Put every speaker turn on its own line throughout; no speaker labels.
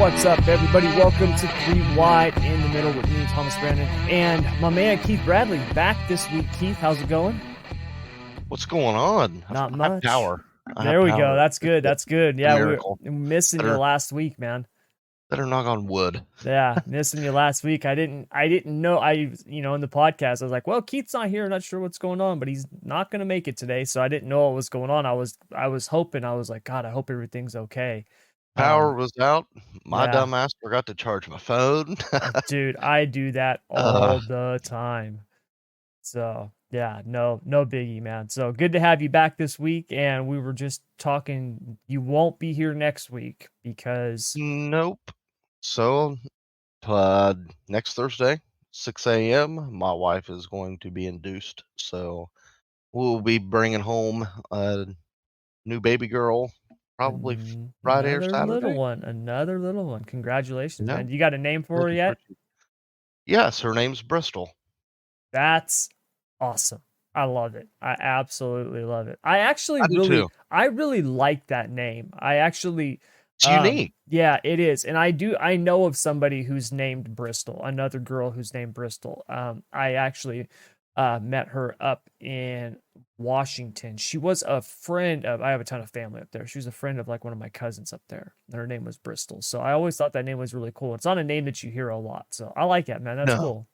What's up, everybody? Welcome to Three Wide in the Middle with me, Thomas Brandon, and my man Keith Bradley back this week. Keith, how's it going?
What's going on?
Not
I have
much.
power.
There we go. That's good. That's good. Yeah, we're
Miracle.
missing you
Better-
last week, man.
Better knock on wood.
Yeah, missing you last week. I didn't know. In the podcast, I was like, well, Keith's not here. Not sure what's going on, but he's not going to make it today. So I didn't know what was going on. I was hoping. I was like, God, I hope everything's okay.
Power was out. My
yeah.
dumb ass forgot to charge my phone.
Dude, I do that all the time. So yeah, no biggie, man. So good to have you back this week. And we were just talking, you won't be here next week because
Nope. So, next Thursday, 6 a.m., my wife is going to be induced. So we'll be bringing home a new baby girl, probably Friday or Saturday.
Another little one. Congratulations,
Yeah.
man. You got a name for her yet?
Yes, her name's Bristol.
That's awesome. I love it. I absolutely love it. I really like that name. I actually,
It's unique.
Yeah, it is. And I know of somebody who's named Bristol, another girl who's named Bristol. I actually met her up in Washington. She was a friend of, I have a ton of family up there. She was a friend of like one of my cousins up there. And her name was Bristol. So I always thought that name was really cool. It's not a name that you hear a lot. So I like it, man. That's cool.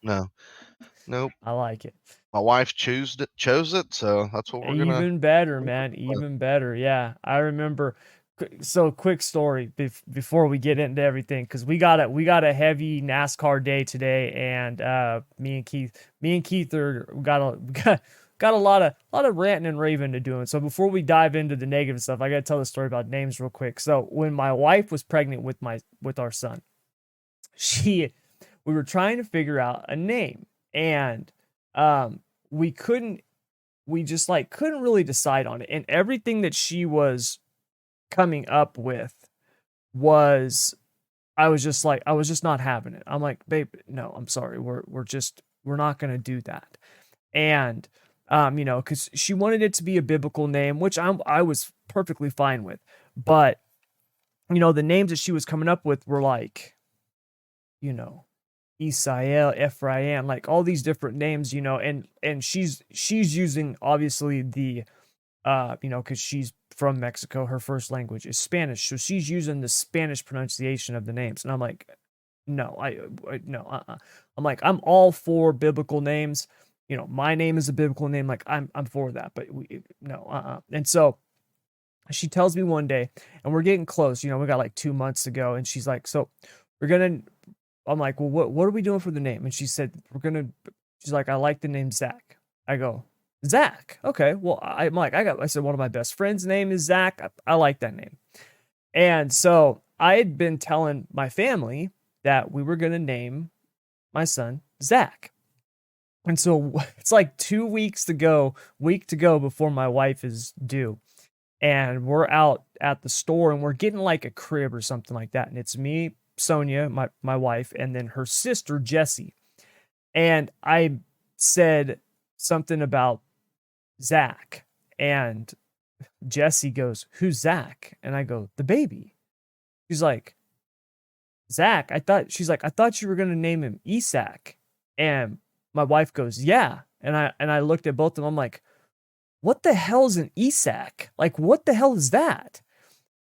Nope.
I like it.
My wife chose it, so that's what we're gonna.
Even better, man. Even better. Yeah, I remember. So quick story before we get into everything, because we got a heavy NASCAR day today, and me and Keith got a lot of ranting and raving to do. And so before we dive into the negative stuff, I got to tell the story about names real quick. So when my wife was pregnant with our son, we were trying to figure out a name, and we couldn't really decide on it. And everything that she was coming up with was, I was just not having it. I'm like, babe, no, I'm sorry. We're not going to do that. And, cause she wanted it to be a biblical name, which I was perfectly fine with, but the names that she was coming up with were like, Isael, Ephraim, like all these different names, and she's using obviously the, because she's from Mexico, her first language is Spanish, so she's using the Spanish pronunciation of the names, and I'm like, no, I'm like, I'm all for biblical names, my name is a biblical name, like I'm for that, but and so she tells me one day, and we're getting close, we got like 2 months to go, and she's like, so I'm like, well, what are we doing for the name? And she said, she's like, I like the name Zach. I go, Zach. Okay. Well, I said, one of my best friends' name is Zach. I like that name. And so I had been telling my family that we were going to name my son Zach. And so it's like 2 week to go before my wife is due. And we're out at the store and we're getting like a crib or something like that. And it's me, Sonia, my wife, and then her sister, Jessie. And I said something about Zach, and Jessie goes, who's Zach? And I go, the baby. She's like, Zach, I thought you were going to name him Isak. And my wife goes, yeah. And I looked at both of them. I'm like, what the hell is an Isak? Like, what the hell is that?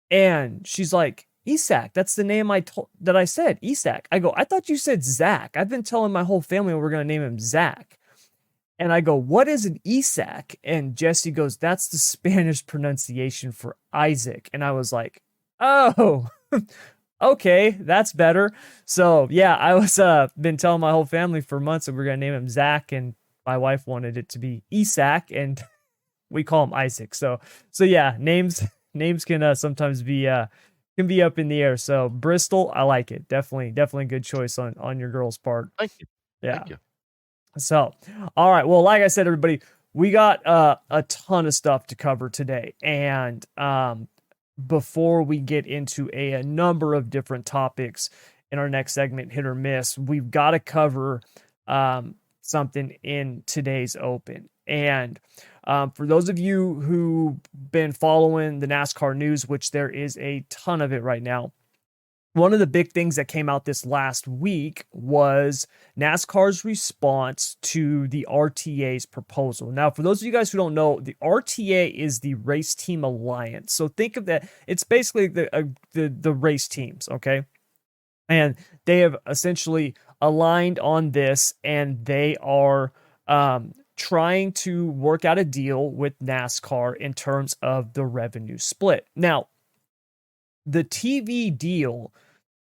And she's like, Isak, that's the name that I said, Isak. I go, I thought you said Zach. I've been telling my whole family we're going to name him Zach. And I go, what is an Isak? And Jessie goes, that's the Spanish pronunciation for Isaac. And I was like, oh, okay, that's better. So yeah, I was been telling my whole family for months that we're going to name him Zach. And my wife wanted it to be Isak, and we call him Isaac. So yeah, names can sometimes be can be up in the air. So Bristol, I like it. Definitely good choice on your girl's part.
Thank you.
Yeah.
Thank you.
So, all right. Well, like I said, everybody, we got a ton of stuff to cover today. And before we get into a number of different topics in our next segment, hit or miss, we've got to cover something in today's Open. And for those of you who've been following the NASCAR news, which there is a ton of it right now, one of the big things that came out this last week was NASCAR's response to the RTA's proposal. Now, for those of you guys who don't know, the RTA is the Race Team Alliance. So think of that. It's basically the race teams, okay? And they have essentially aligned on this, and they are trying to work out a deal with NASCAR in terms of the revenue split. Now, the TV deal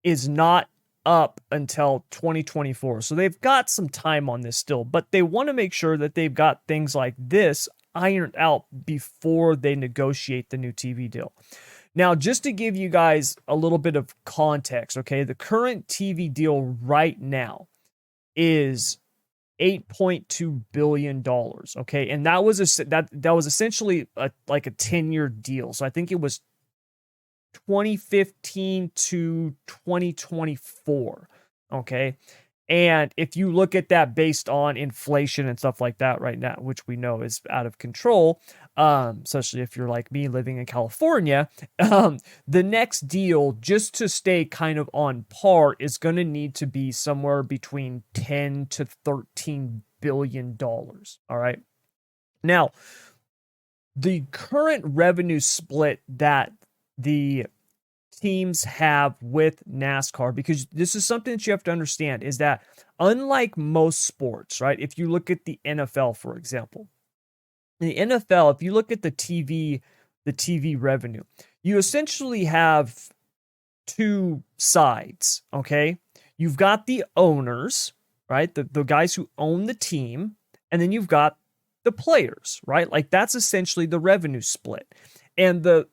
is not up until 2024. So they've got some time on this still, but they want to make sure that they've got things like this ironed out before they negotiate the new TV deal. Now, just to give you guys a little bit of context, okay, the current TV deal right now is $8.2 billion. Okay. And that was that was essentially like a 10-year deal. So I think it was 2015 to 2024. Okay. And if you look at that based on inflation and stuff like that right now, which we know is out of control, especially if you're like me living in California, the next deal, just to stay kind of on par, is going to need to be somewhere between 10 to 13 billion dollars. All right. Now, the current revenue split that the teams have with NASCAR, because this is something that you have to understand, is that unlike most sports, right? If you look at the NFL, for example, in the NFL, if you look at the TV revenue, you essentially have two sides, okay? You've got the owners, right? The guys who own the team, and then you've got the players, right? Like that's essentially the revenue split. And the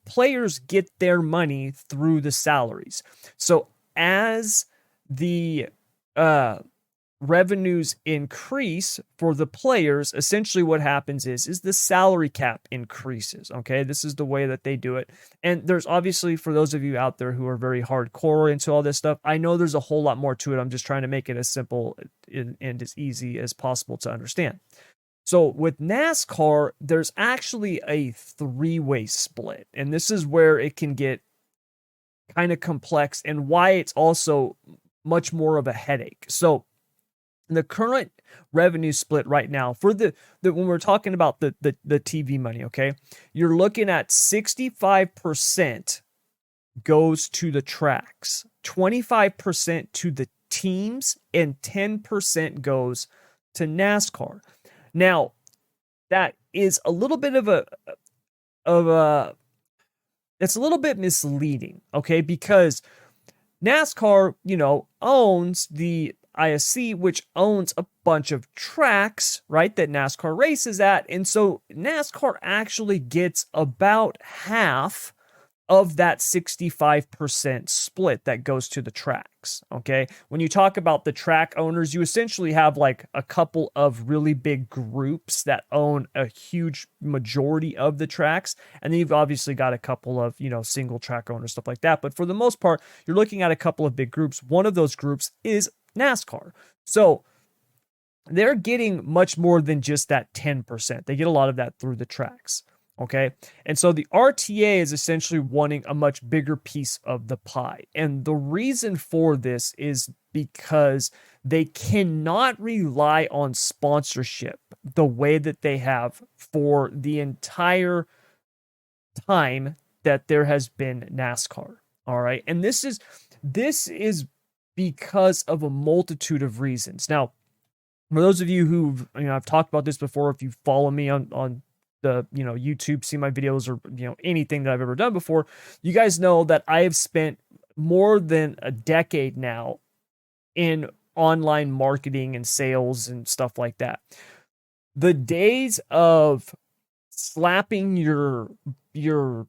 players get their money through the salaries. So as the revenues increase for the players, essentially what happens is the salary cap increases. Okay, this is the way that they do it. And there's obviously, for those of you out there who are very hardcore into all this stuff, I know there's a whole lot more to it. I'm just trying to make it as simple and as easy as possible to understand. So with NASCAR, there's actually a three-way split, and this is where it can get kind of complex and why it's also much more of a headache. So the current revenue split right now for the when we're talking about the TV money, okay, you're looking at 65% goes to the tracks, 25% to the teams, and 10% goes to NASCAR. Now, that is a little bit of it's a little bit misleading, okay? Because NASCAR, owns the ISC, which owns a bunch of tracks, right, that NASCAR races at. And so NASCAR actually gets about half of that 65% split that goes to the tracks, okay? When you talk about the track owners, you essentially have like a couple of really big groups that own a huge majority of the tracks, and then you've obviously got a couple of, single track owners, stuff like that. But for the most part, you're looking at a couple of big groups. One of those groups is NASCAR. So they're getting much more than just that 10%. They get a lot of that through the tracks. Okay. And so the RTA is essentially wanting a much bigger piece of the pie. And the reason for this is because they cannot rely on sponsorship the way that they have for the entire time that there has been NASCAR. All right. And this is because of a multitude of reasons. Now, for those of you who've, I've talked about this before, if you follow me on the YouTube, see my videos, or anything that I've ever done before, you guys know that I have spent more than a decade now in online marketing and sales and stuff like that. The days of slapping your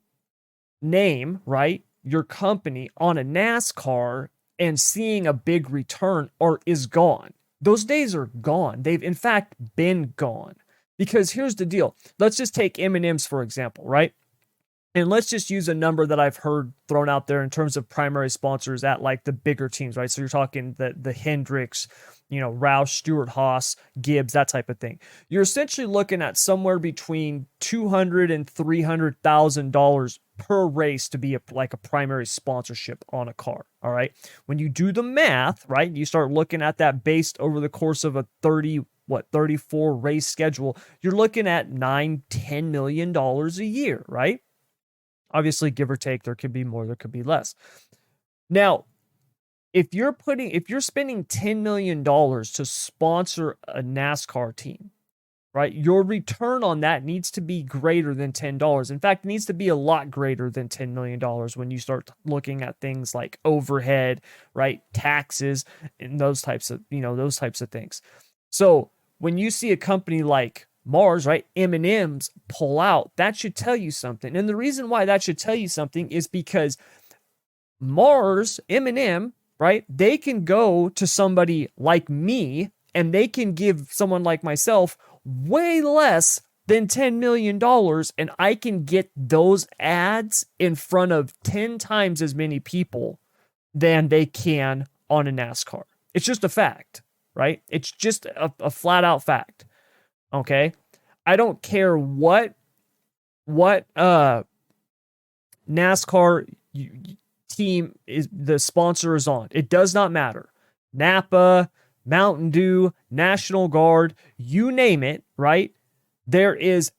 name, right, your company on a NASCAR and seeing a big return is gone. Those days are gone. They've in fact been gone. Because here's the deal. Let's just take M&M's, for example, right? And let's just use a number that I've heard thrown out there in terms of primary sponsors at like the bigger teams, right? So you're talking the Hendricks, Roush, Stewart-Haas, Gibbs, that type of thing. You're essentially looking at somewhere between $200,000 and $300,000 per race to be like a primary sponsorship on a car. All right. When you do the math, right, you start looking at that based over the course of a 34 race schedule, you're looking at $9-10 million a year, right? Obviously, give or take, there could be more, there could be less. Now, if you're spending $10 million to sponsor a NASCAR team, right, your return on that needs to be greater than $10. In fact, it needs to be a lot greater than $10 million when you start looking at things like overhead, right, taxes, and those types of things. So when you see a company like Mars, right, M&M's pull out, that should tell you something. And the reason why that should tell you something is because Mars, M&M, right, they can go to somebody like me and they can give someone like myself way less than $10 million, and I can get those ads in front of 10 times as many people than they can on a NASCAR. It's just a fact, right? It's just a flat out fact. Okay. I don't care what NASCAR team is the sponsor is on. It does not matter. Napa, Mountain Dew, National Guard, you name it, right? There's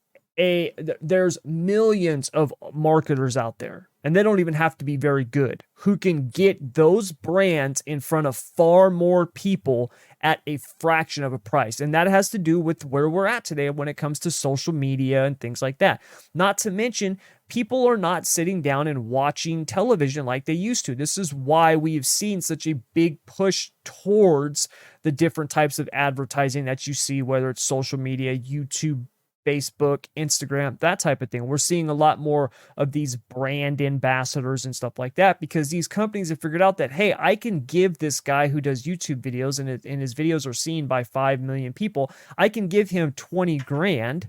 millions of marketers out there, and they don't even have to be very good, who can get those brands in front of far more people at a fraction of a price. And that has to do with where we're at today when it comes to social media and things like that. Not to mention, people are not sitting down and watching television like they used to. This is why we've seen such a big push towards the different types of advertising that you see, whether it's social media, YouTube, Facebook, Instagram, that type of thing. We're seeing a lot more of these brand ambassadors and stuff like that because these companies have figured out that, hey, I can give this guy who does YouTube videos and his videos are seen by 5 million people, I can give him 20 grand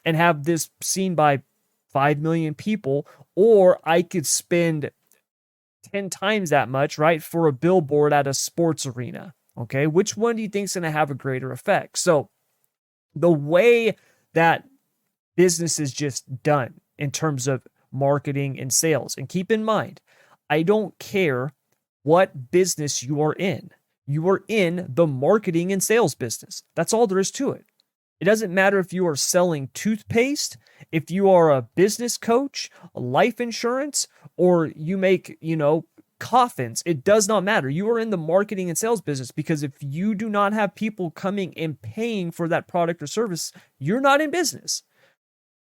and have this seen by 5 million people, or I could spend 10 times that much, right, for a billboard at a sports arena. Okay, which one do you think is going to have a greater effect? So the way that business is just done in terms of marketing and sales, and keep in mind, I don't care what business you are in. You are in the marketing and sales business. That's all there is to it. It doesn't matter if you are selling toothpaste, if you are a business coach, a life insurance, or you make, coffins. It does not matter. You are in the marketing and sales business because if you do not have people coming and paying for that product or service, you're not in business.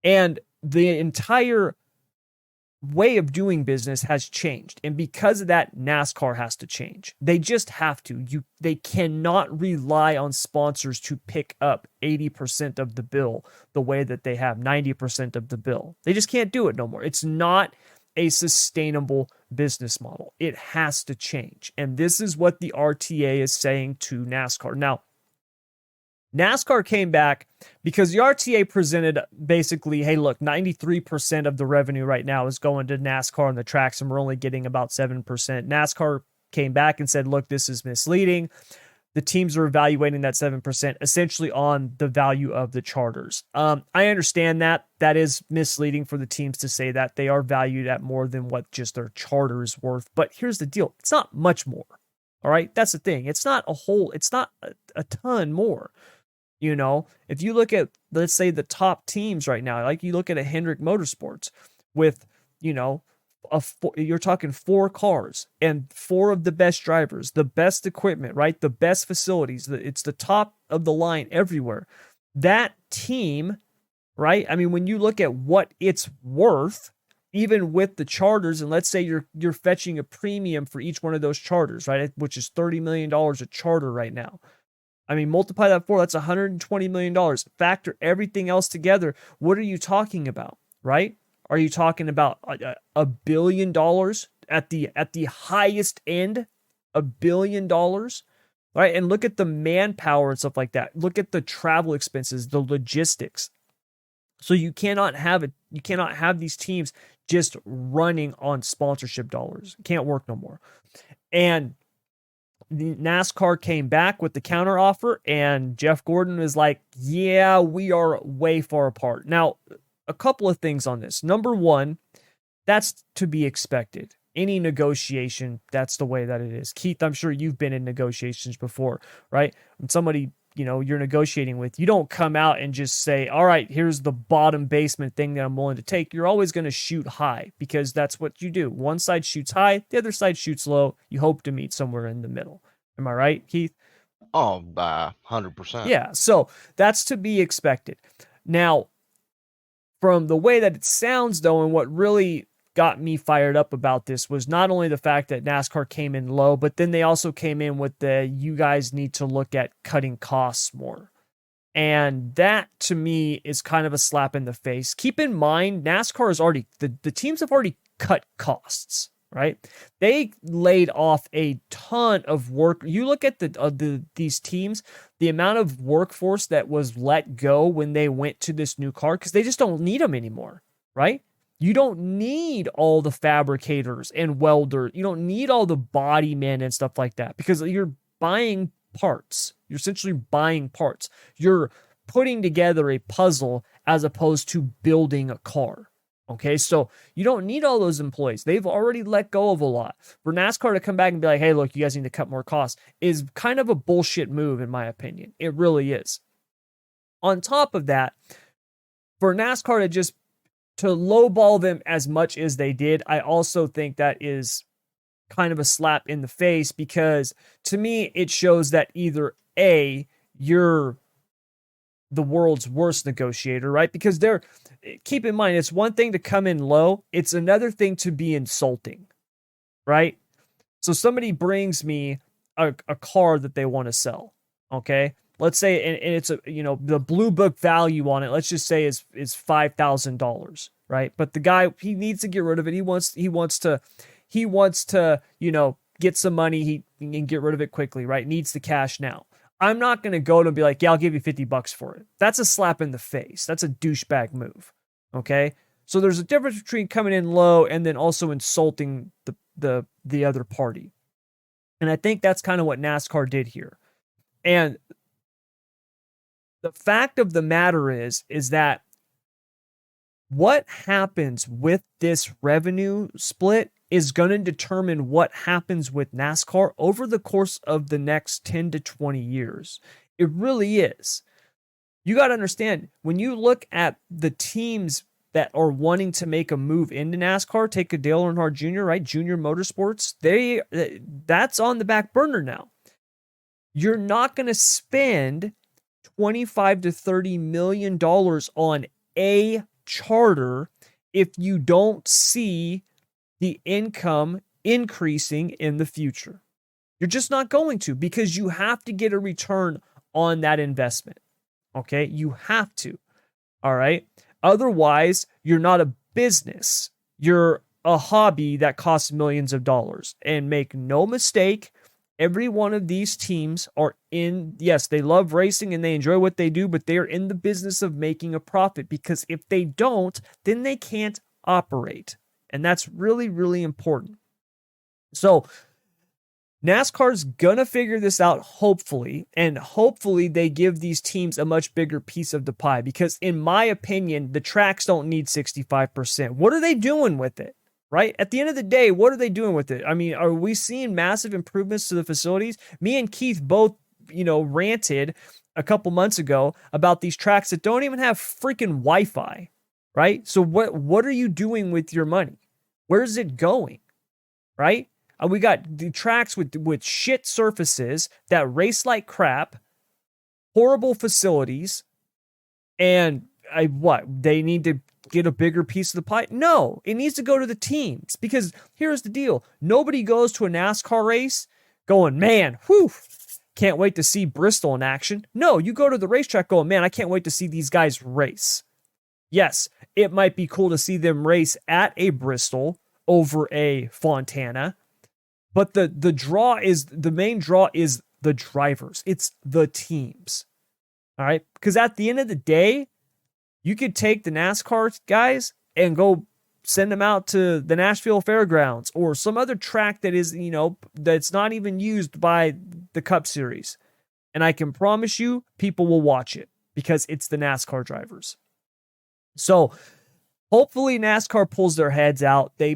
And the entire way of doing business has changed. And because of that, NASCAR has to change. They just have to. They cannot rely on sponsors to pick up 80% of the bill the way that they have 90% of the bill. They just can't do it no more. It's not a sustainable business model. It has to change. And this is what the RTA is saying to NASCAR. Now, NASCAR came back because the RTA presented basically, hey, look, 93% of the revenue right now is going to NASCAR on the tracks, and we're only getting about 7%. NASCAR came back and said, look, this is misleading. The teams are evaluating that 7% essentially on the value of the charters. I understand that. That is misleading for the teams to say that. They are valued at more than what just their charter is worth. But here's the deal. It's not much more. All right? That's the thing. It's not a ton more. If you look at, let's say, the top teams right now, like you look at a Hendrick Motorsports with, you're talking 4 cars and 4 of the best drivers, the best equipment, right? The best facilities. It's the top of the line everywhere. That team, right? I mean, when you look at what it's worth, even with the charters, and let's say you're fetching a premium for each one of those charters, right? Which is $30 million a charter right now. I mean, multiply that 4, that's $120 million. Factor everything else together. What are you talking about, right? Are you talking about $1 billion at the highest end? $1 billion, right? And look at the manpower and stuff like that. Look at the travel expenses, the logistics. So you cannot have these teams just running on sponsorship dollars. It can't work no more. And the NASCAR came back with the counter offer, and Jeff Gordon was like, yeah, we are way far apart. Now, a couple of things on this. Number one, That's to be expected. Any negotiation, that's the way that it is. Keith, I'm sure you've been in negotiations before, right? When somebody, you're negotiating with, you don't come out and just say, all right, here's the bottom basement thing that I'm willing to take. You're always going to shoot high because that's what you do. One side shoots high, the other side shoots low. You hope to meet somewhere in the middle. Am I right, Keith?
Oh, by 100%.
Yeah, so that's to be expected. Now, from the way that it sounds, though, and what really got me fired up about this was not only the fact that NASCAR came in low, but then they also came in with you guys need to look at cutting costs more. And that to me is kind of a slap in the face. Keep in mind, NASCAR is already, the teams have already cut costs, right? They laid off a ton of work. You look at these teams, the amount of workforce that was let go when they went to this new car, because they just don't need them anymore, right? You don't need all the fabricators and welders. You don't need all the body men and stuff like that because you're buying parts. You're essentially buying parts. You're putting together a puzzle as opposed to building a car. Okay, so you don't need all those employees. They've already let go of a lot. For NASCAR to come back and be like, hey, look, you guys need to cut more costs is kind of a bullshit move, in my opinion. It really is. On top of that, for NASCAR to lowball them as much as they did, I also think that is kind of a slap in the face because to me, it shows that either A, you're the world's worst negotiator, right? Because keep in mind, it's one thing to come in low, it's another thing to be insulting, right? So somebody brings me a car that they want to sell, okay? Let's say, and it's the blue book value on it, let's just say is $5,000, right? But the guy, he needs to get rid of it. He wants to, get some money. He can get rid of it quickly, right? Needs the cash now. I'm not going to go to be like, yeah, I'll give you $50 for it. That's a slap in the face. That's a douchebag move. Okay. So there's a difference between coming in low and then also insulting the other party. And I think that's kind of what NASCAR did here. And the fact of the matter is that what happens with this revenue split is going to determine what happens with NASCAR over the course of the next 10 to 20 years. It really is. You got to understand, when you look at the teams that are wanting to make a move into NASCAR, take a Dale Earnhardt Jr., right? Junior Motorsports, that's on the back burner now. You're not going to spend $25 to $30 million on a charter if you don't see the income increasing in the future. You're just not going to, because you have to get a return on that investment. Okay? You have to. All right? Otherwise, you're not a business. You're a hobby that costs millions of dollars. And make no mistake, every one of these teams are yes, they love racing and they enjoy what they do, but they're in the business of making a profit, because if they don't, then they can't operate. And that's really, really important. So NASCAR's gonna figure this out, hopefully, and hopefully they give these teams a much bigger piece of the pie, because in my opinion, the tracks don't need 65%. What are they doing with it? Right? At the end of the day, what are they doing with it? I mean, are we seeing massive improvements to the facilities? Me and Keith both, ranted a couple months ago about these tracks that don't even have freaking Wi-Fi, right? So what are you doing with your money? Where's it going? Right? We got the tracks with shit surfaces that race like crap, horrible facilities, and they need to get a bigger piece of the pie? No, it needs to go to the teams, because here's the deal. Nobody goes to a NASCAR race going, man, whew, can't wait to see Bristol in action. No, you go to the racetrack going, man, I can't wait to see these guys race. Yes, it might be cool to see them race at a Bristol over a Fontana, but the main draw is the drivers. It's the teams. All right? Because at the end of the day, you could take the NASCAR guys and go send them out to the Nashville Fairgrounds or some other track that is, that's not even used by the Cup Series. And I can promise you, people will watch it because it's the NASCAR drivers. So hopefully NASCAR pulls their heads out. They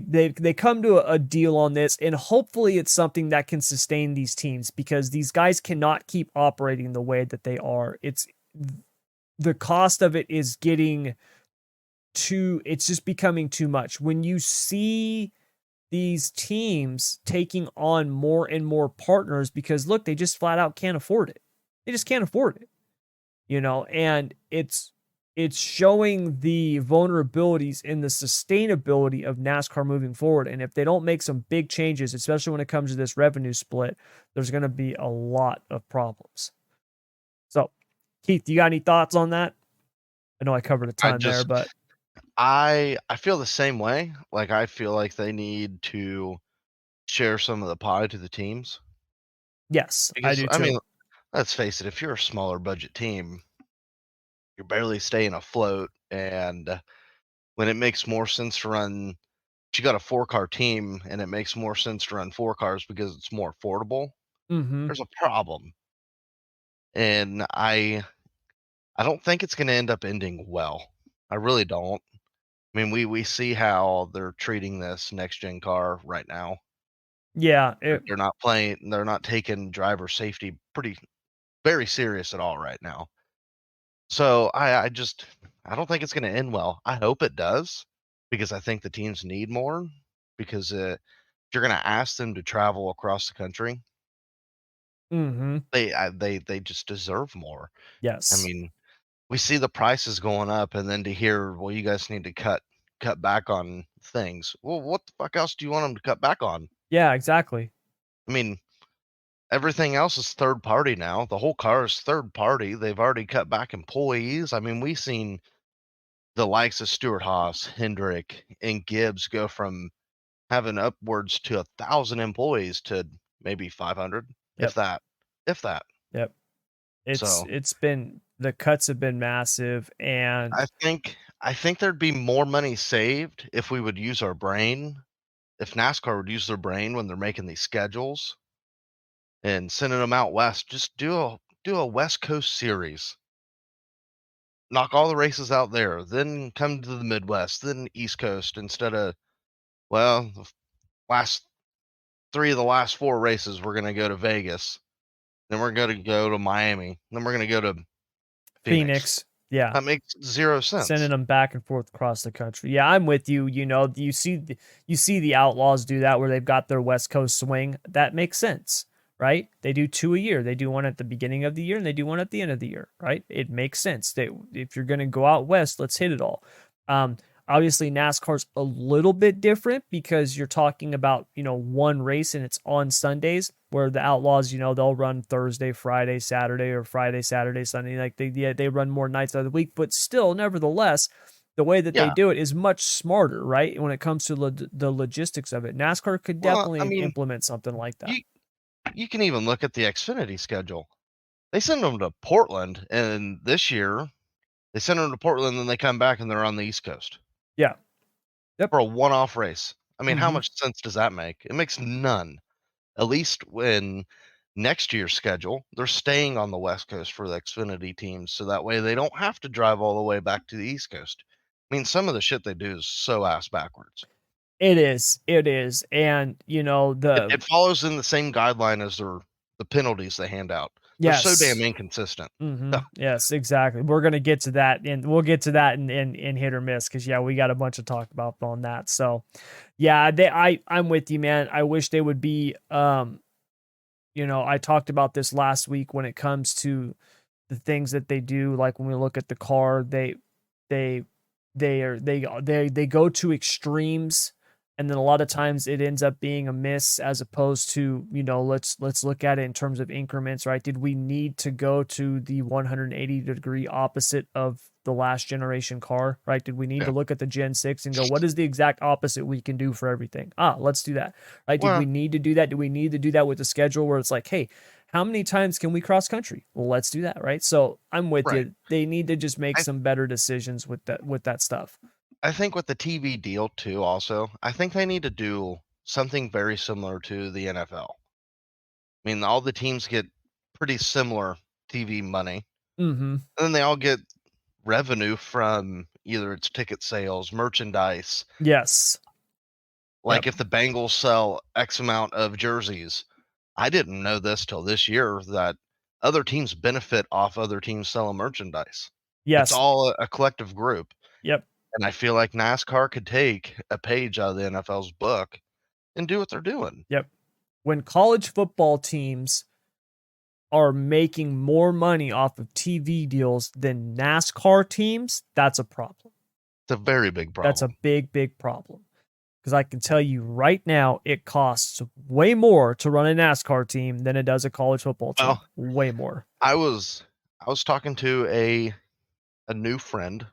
come to a deal on this, and hopefully it's something that can sustain these teams because these guys cannot keep operating the way that they are. It's the cost of it is getting too. It's just becoming too much. When you see these teams taking on more and more partners because look, they just flat out can't afford it. They just can't afford it, and it's showing the vulnerabilities in the sustainability of NASCAR moving forward. And if they don't make some big changes, especially when it comes to this revenue split, there's going to be a lot of problems. So, Keith, you got any thoughts on that? I know I covered a
I
ton there,
just
but
I feel the same way. Like I feel like they need to share some of the pie to the teams
yes, I
because
do
I
too.
mean, let's face it, if you're a smaller budget team, you're barely staying afloat, and when it makes more sense to run, if you got a four-car team and it makes more sense to run four cars because it's more affordable,
Mm-hmm.
there's a problem. And I don't think it's going to end up ending well. I really don't. I mean, we see how they're treating this next gen car right now.
Yeah,
They're not playing. They're not taking driver safety pretty very serious at all right now. So I don't think it's going to end well. I hope it does because I think the teams need more. Because if you're going to ask them to travel across the country,
mm-hmm.
they just deserve more. I
Yes.
mean, we see the prices going up, and then to hear, well, you guys need to cut back on things. Well, what the fuck else do you want them to cut back on?
Yeah, exactly.
I mean, everything else is third party now. The whole car is third party. They've already cut back employees. I mean, we've seen the likes of Stuart Haas, Hendrick, and Gibbs go from having upwards to 1,000 employees to maybe 500, if
Yep.
that, if that.
Yep. It's
So
it's been the cuts have been massive and
I think there'd be more money saved if we would use our brain. If NASCAR would use their brain when they're making these schedules and sending them out west, just do a West Coast series. Knock all the races out there, then come to the Midwest, then East Coast instead of, well, the last three of the last four races we're going to go to Vegas, then we're going to go to Miami, then we're going to go to Phoenix.
Phoenix. Yeah.
That makes zero
Sending
sense.
them back and forth across the country. Yeah, I'm with you. You see the Outlaws do that where they've got their West Coast swing. That makes sense, right? They do two a year. They do one at the beginning of the year and they do one at the end of the year, right? It makes sense. If you're going to go out west, let's hit it all. Um, Obviously NASCAR's a little bit different because you're talking about, one race and it's on Sundays where the Outlaws, they'll run Thursday, Friday, Saturday or Friday, Saturday, Sunday. Like they run more nights out of the week, but still nevertheless, the way that they
Yeah.
do it is much smarter, right? When it comes to the logistics of it. NASCAR could
Well, I
definitely
mean,
implement something like that.
you you can even look at the Xfinity schedule. They send them to Portland, and this year they send them to Portland, and they come back and they're on the East Coast
Yeah. Yep.
for a one-off race. I mean, how
Mhm.
much sense does that make? It makes none. At least when next year's schedule, they're staying on the West Coast for the Xfinity teams, so that way they don't have to drive all the way back to the East Coast. I mean, some of the shit they do is so ass backwards.
It is. It is. And,
It,
the
it follows in the same guideline as the penalties they hand out. They're so damn
yes.
inconsistent.
Yes, exactly. We're gonna get to that, and we'll get to that in hit or miss because yeah, we got a bunch to talk about on that. So yeah, I'm with you, man. I wish they would be. I talked about this last week when it comes to the things that they do. Like when we look at the car, they they go to extremes, and then a lot of times it ends up being a miss as opposed to let's look at it in terms of increments, right? Did we need to go to the 180-degree opposite of the last generation car, right? Did we need
Yeah.
to look at the Gen 6 and go, what is the exact opposite we can do for everything? Let's do that, right? Did we
Well,
need to do that? Do we need to do that with the schedule where it's like, hey, how many times can we cross country? Well, let's do that, right? So I'm with
right.
you. They need to just make
I
some better decisions with that stuff.
I think with the TV deal too, also, I think they need to do something very similar to the NFL. I mean, all the teams get pretty similar TV money,
Mm-hmm.
and then they all get revenue from either its ticket sales, merchandise.
Yes.
Like
Yep.
if the Bengals sell X amount of jerseys, I didn't know this till this year that other teams benefit off other teams selling merchandise. It's
Yes.
all a collective group.
Yep.
And I feel like NASCAR could take a page out of the NFL's book and do what they're doing.
Yep. When college football teams are making more money off of TV deals than NASCAR teams, that's a problem.
It's a very big
That's a
problem.
big, big problem. Because I can tell you right now, it costs way more to run a NASCAR team than it does a college football team.
Well,
Way more.
I was talking to a new friend.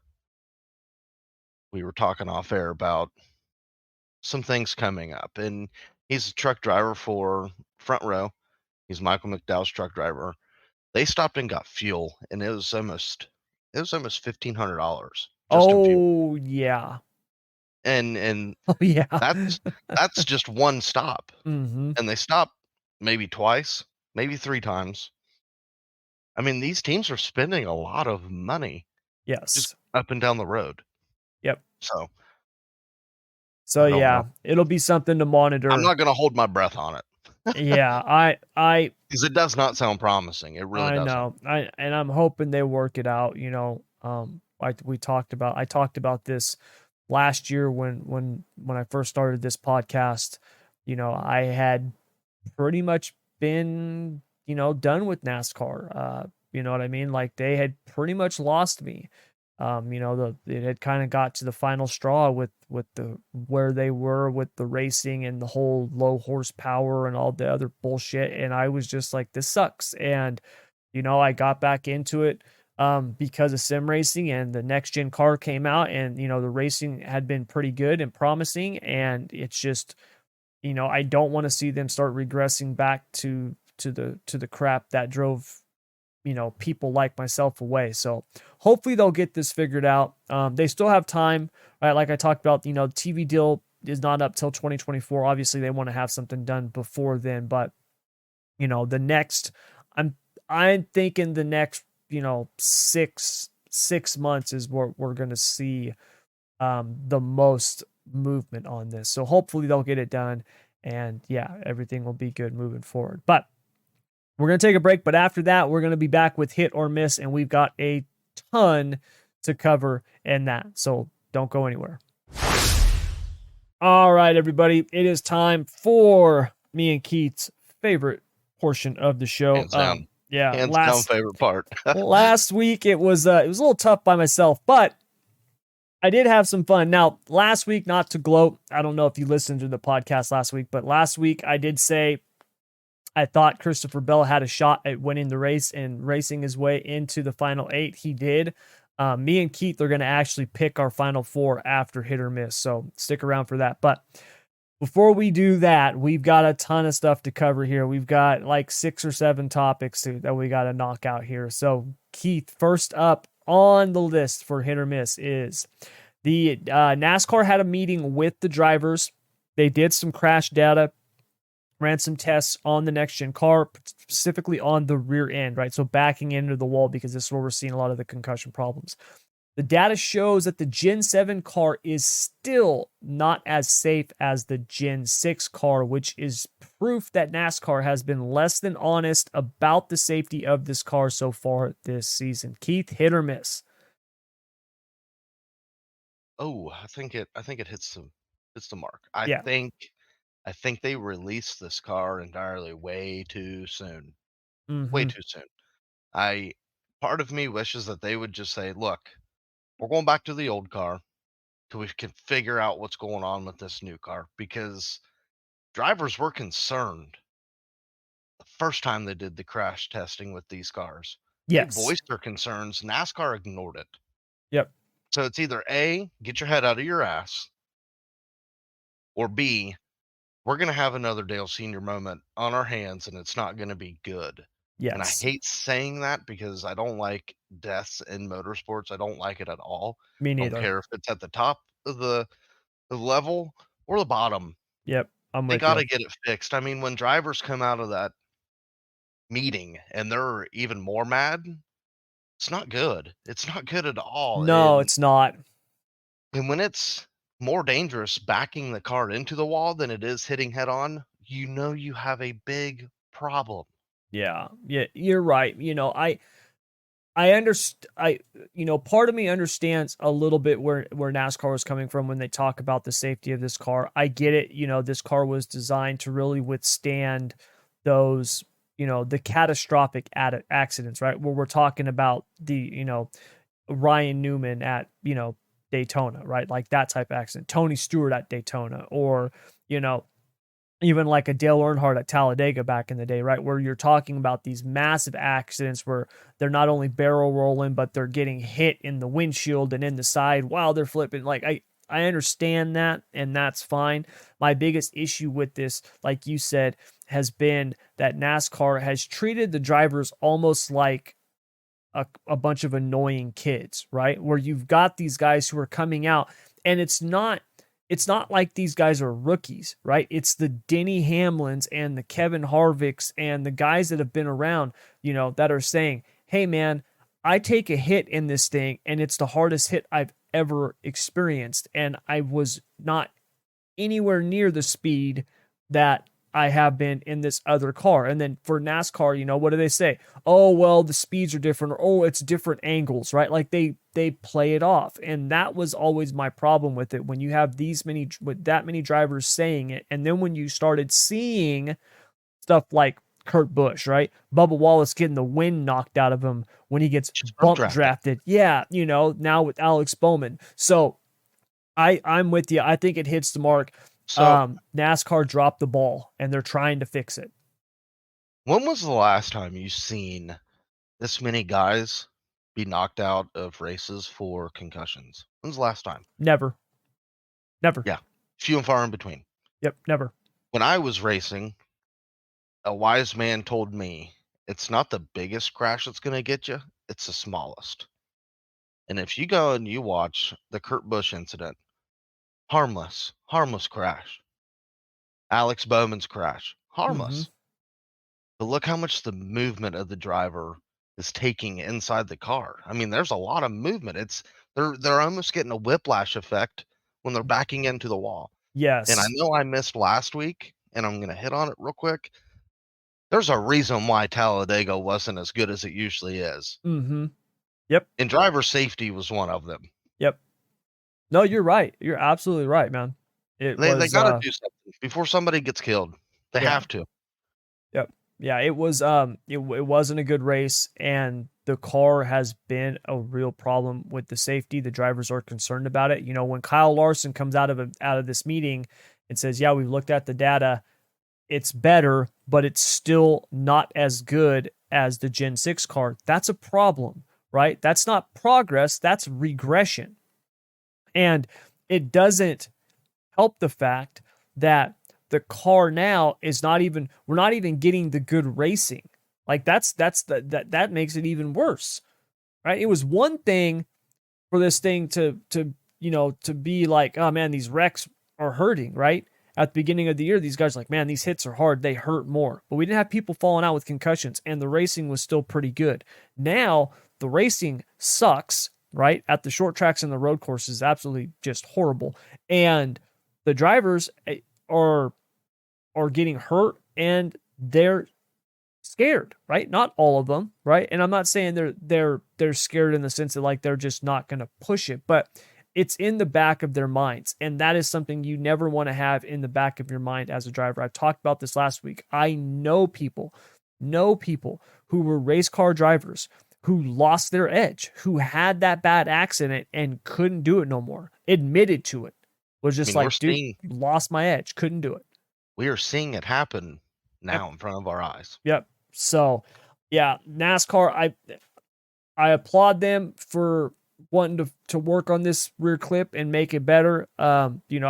We were talking off air about some things coming up, and he's a truck driver for Front Row. He's Michael McDowell's truck driver. They stopped and got fuel, and it was almost $1,500 just in fuel.
Oh, yeah.
And
Oh, yeah.
that's just one stop,
Mm-hmm.
and they stop maybe twice, maybe 3 times. I mean, these teams are spending a lot of money just
Yes.
up and down the road.
Yep.
So,
So
I don't know.
yeah, it'll be something to
I'm
monitor.
not gonna hold my breath on it
Yeah, I
because it does not sound promising. It really
I
doesn't.
know. I'm hoping they work it out, you know. I talked about this last year when I first started this podcast. You know, I had pretty much been, you know, done with NASCAR. You know what I mean? Like they had pretty much lost me. You know, it had kind of got to the final straw with the where they were with the racing and the whole low horsepower and all the other bullshit. And I was just like, this sucks. And, you know, I got back into it because of sim racing and the next gen car came out and, you know, the racing had been pretty good and promising. And it's just, you know, I don't want to see them start regressing back to the crap that drove, you know, people like myself away. So hopefully they'll get this figured out. They still have time, right? Like I talked about, you know, TV deal is not up till 2024. Obviously, they want to have something done before then, but you know, the next, I'm I'm thinking the next, you know, six months is where we're gonna see the most movement on this. So hopefully they'll get it done, and yeah, everything will be good moving forward. But we're going to take a break, but after that, we're going to be back with hit or miss, and we've got a ton to cover in that. So don't go anywhere. All right, everybody, it is time for me and Keith's favorite portion of the show.
Hands down.
Yeah,
Hands down favorite part.
last week it was a little tough by myself, but I did have some fun. Now, last week, not to gloat, I don't know if you listened to the podcast last week, but last week I did say I thought Christopher Bell had a shot at winning the race and racing his way into the final 8. He did. Me and Keith are going to actually pick our final 4 after hit or miss. So stick around for that. But before we do that, we've got a ton of stuff to cover here. We've got like 6 or 7 topics that we got to knock out here. So, Keith, first up on the list for hit or miss is the NASCAR had a meeting with the drivers. They did some crash data, ran some tests on the next gen car, specifically on the rear end, right? So backing into the wall, because this is where we're seeing a lot of the concussion problems. The data shows that the Gen 7 car is still not as safe as the Gen 6 car, which is proof that NASCAR has been less than honest about the safety of this car so far this season. Keith, hit or miss?
Oh, I think it hits the mark.
Yeah.
I think they released this car entirely way too soon. Way
Mm-hmm.
too soon. I Part of me wishes that they would just say, "Look, we're going back to the old car till we can figure out what's going on with this new car," because drivers were concerned the first time they did the crash testing with these cars. They
Yes.
voiced their concerns. NASCAR ignored it.
Yep.
So it's either A, get your head out of your ass, or B, we're going to have another Dale Sr. moment on our hands and it's not going to be good. And I
Yes.
hate saying that because I don't like deaths in motorsports. I don't like it at all.
Me
I don't
neither.
care if it's at the top of the level or the bottom.
Yep. I'm
They
with
got
you.
to get it fixed. I mean, when drivers come out of that meeting and they're even more mad, It's not good. It's not good at all.
No,
And
it's not.
when it's more dangerous backing the car into the wall than it is hitting head on, you have a big problem.
Yeah. Yeah, you're right. I understand. Part of me understands a little bit where NASCAR was coming from when they talk about the safety of this car. I get it. This car was designed to really withstand those, the catastrophic accidents, right? Where we're talking about Ryan Newman at, Daytona, right? Like that type of accident. Tony Stewart at Daytona, or, you know, even like a Dale Earnhardt at Talladega back in the day, right? Where you're talking about these massive accidents where they're not only barrel rolling, but they're getting hit in the windshield and in the side while they're flipping. Like I understand that, and that's fine. My biggest issue with this, like you said, has been that NASCAR has treated the drivers almost like a bunch of annoying kids, right? Where you've got these guys who are coming out, and it's not like these guys are rookies, right? It's the Denny Hamlins and the Kevin Harvicks and the guys that have been around, that are saying, "Hey man, I take a hit in this thing and it's the hardest hit I've ever experienced, and I was not anywhere near the speed that I have been in this other car." And then for NASCAR, what do they say? Oh, well, the speeds are different, or oh, it's different angles, right? Like they play it off. And that was always my problem with it, when you have with that many drivers saying it. And then when you started seeing stuff like Kurt Busch, right? Bubba Wallace getting the wind knocked out of him when he gets
Just
bump
undrafted.
drafted. Yeah, now with Alex Bowman. So I'm with you. I think it hits the mark.
So,
NASCAR dropped the ball and they're trying to fix it.
when was the last time you seen this many guys be knocked out of races for concussions? When's the last time?
Never. Never.
Yeah, few and far in between.
Yep, never.
When I was racing, a wise man told me it's not the biggest crash that's going to get you, it's the smallest. And if you go and you watch the Kurt Busch incident, harmless crash. Alex Bowman's crash,
Mhm.
harmless. But look how much the movement of the driver is taking inside the car. I mean, there's a lot of movement. They're almost getting a whiplash effect when they're backing into the wall. And I
Yes.
know I missed last week, and I'm gonna hit on it real quick. There's a reason why Talladega wasn't as good as it usually is.
Mhm. Yep.
And driver safety was one of them.
Yep. No, you're right. You're absolutely right, man. It
They
was
gotta do something before somebody gets killed. They
yeah.
have to.
Yep. Yeah, it was it wasn't a good race, and the car has been a real problem with the safety. The drivers are concerned about it. When Kyle Larson comes out of this meeting and says, "Yeah, we've looked at the data. It's better, but it's still not as good as the Gen 6 car." That's a problem, right? That's not progress, that's regression. And it doesn't help the fact that the car now is not even we're not even getting the good racing. Like that makes it even worse. Right? It was one thing for this thing to be like, "Oh man, these wrecks are hurting," right? At the beginning of the year, these guys are like, "Man, these hits are hard, they hurt more." But we didn't have people falling out with concussions, and the racing was still pretty good. Now the racing sucks, right? At the short tracks and the road courses, absolutely just horrible. And the drivers are are getting hurt, and they're scared, right? Not all of them, right? And I'm not saying they're scared in the sense that like they're just not going to push it, but it's in the back of their minds, and that is something you never want to have in the back of your mind as a driver. I've talked about this last week. I know people who were race car drivers who lost their edge, who had that bad accident and couldn't do it no more. Admitted to it. Was
I
just
mean,
like, "Dude, lost my edge, couldn't do it."
we are seeing it happen
Yep.
now in front of our eyes.
Yep. So, yeah, NASCAR, I applaud them for wanting to work on this rear clip and make it better. I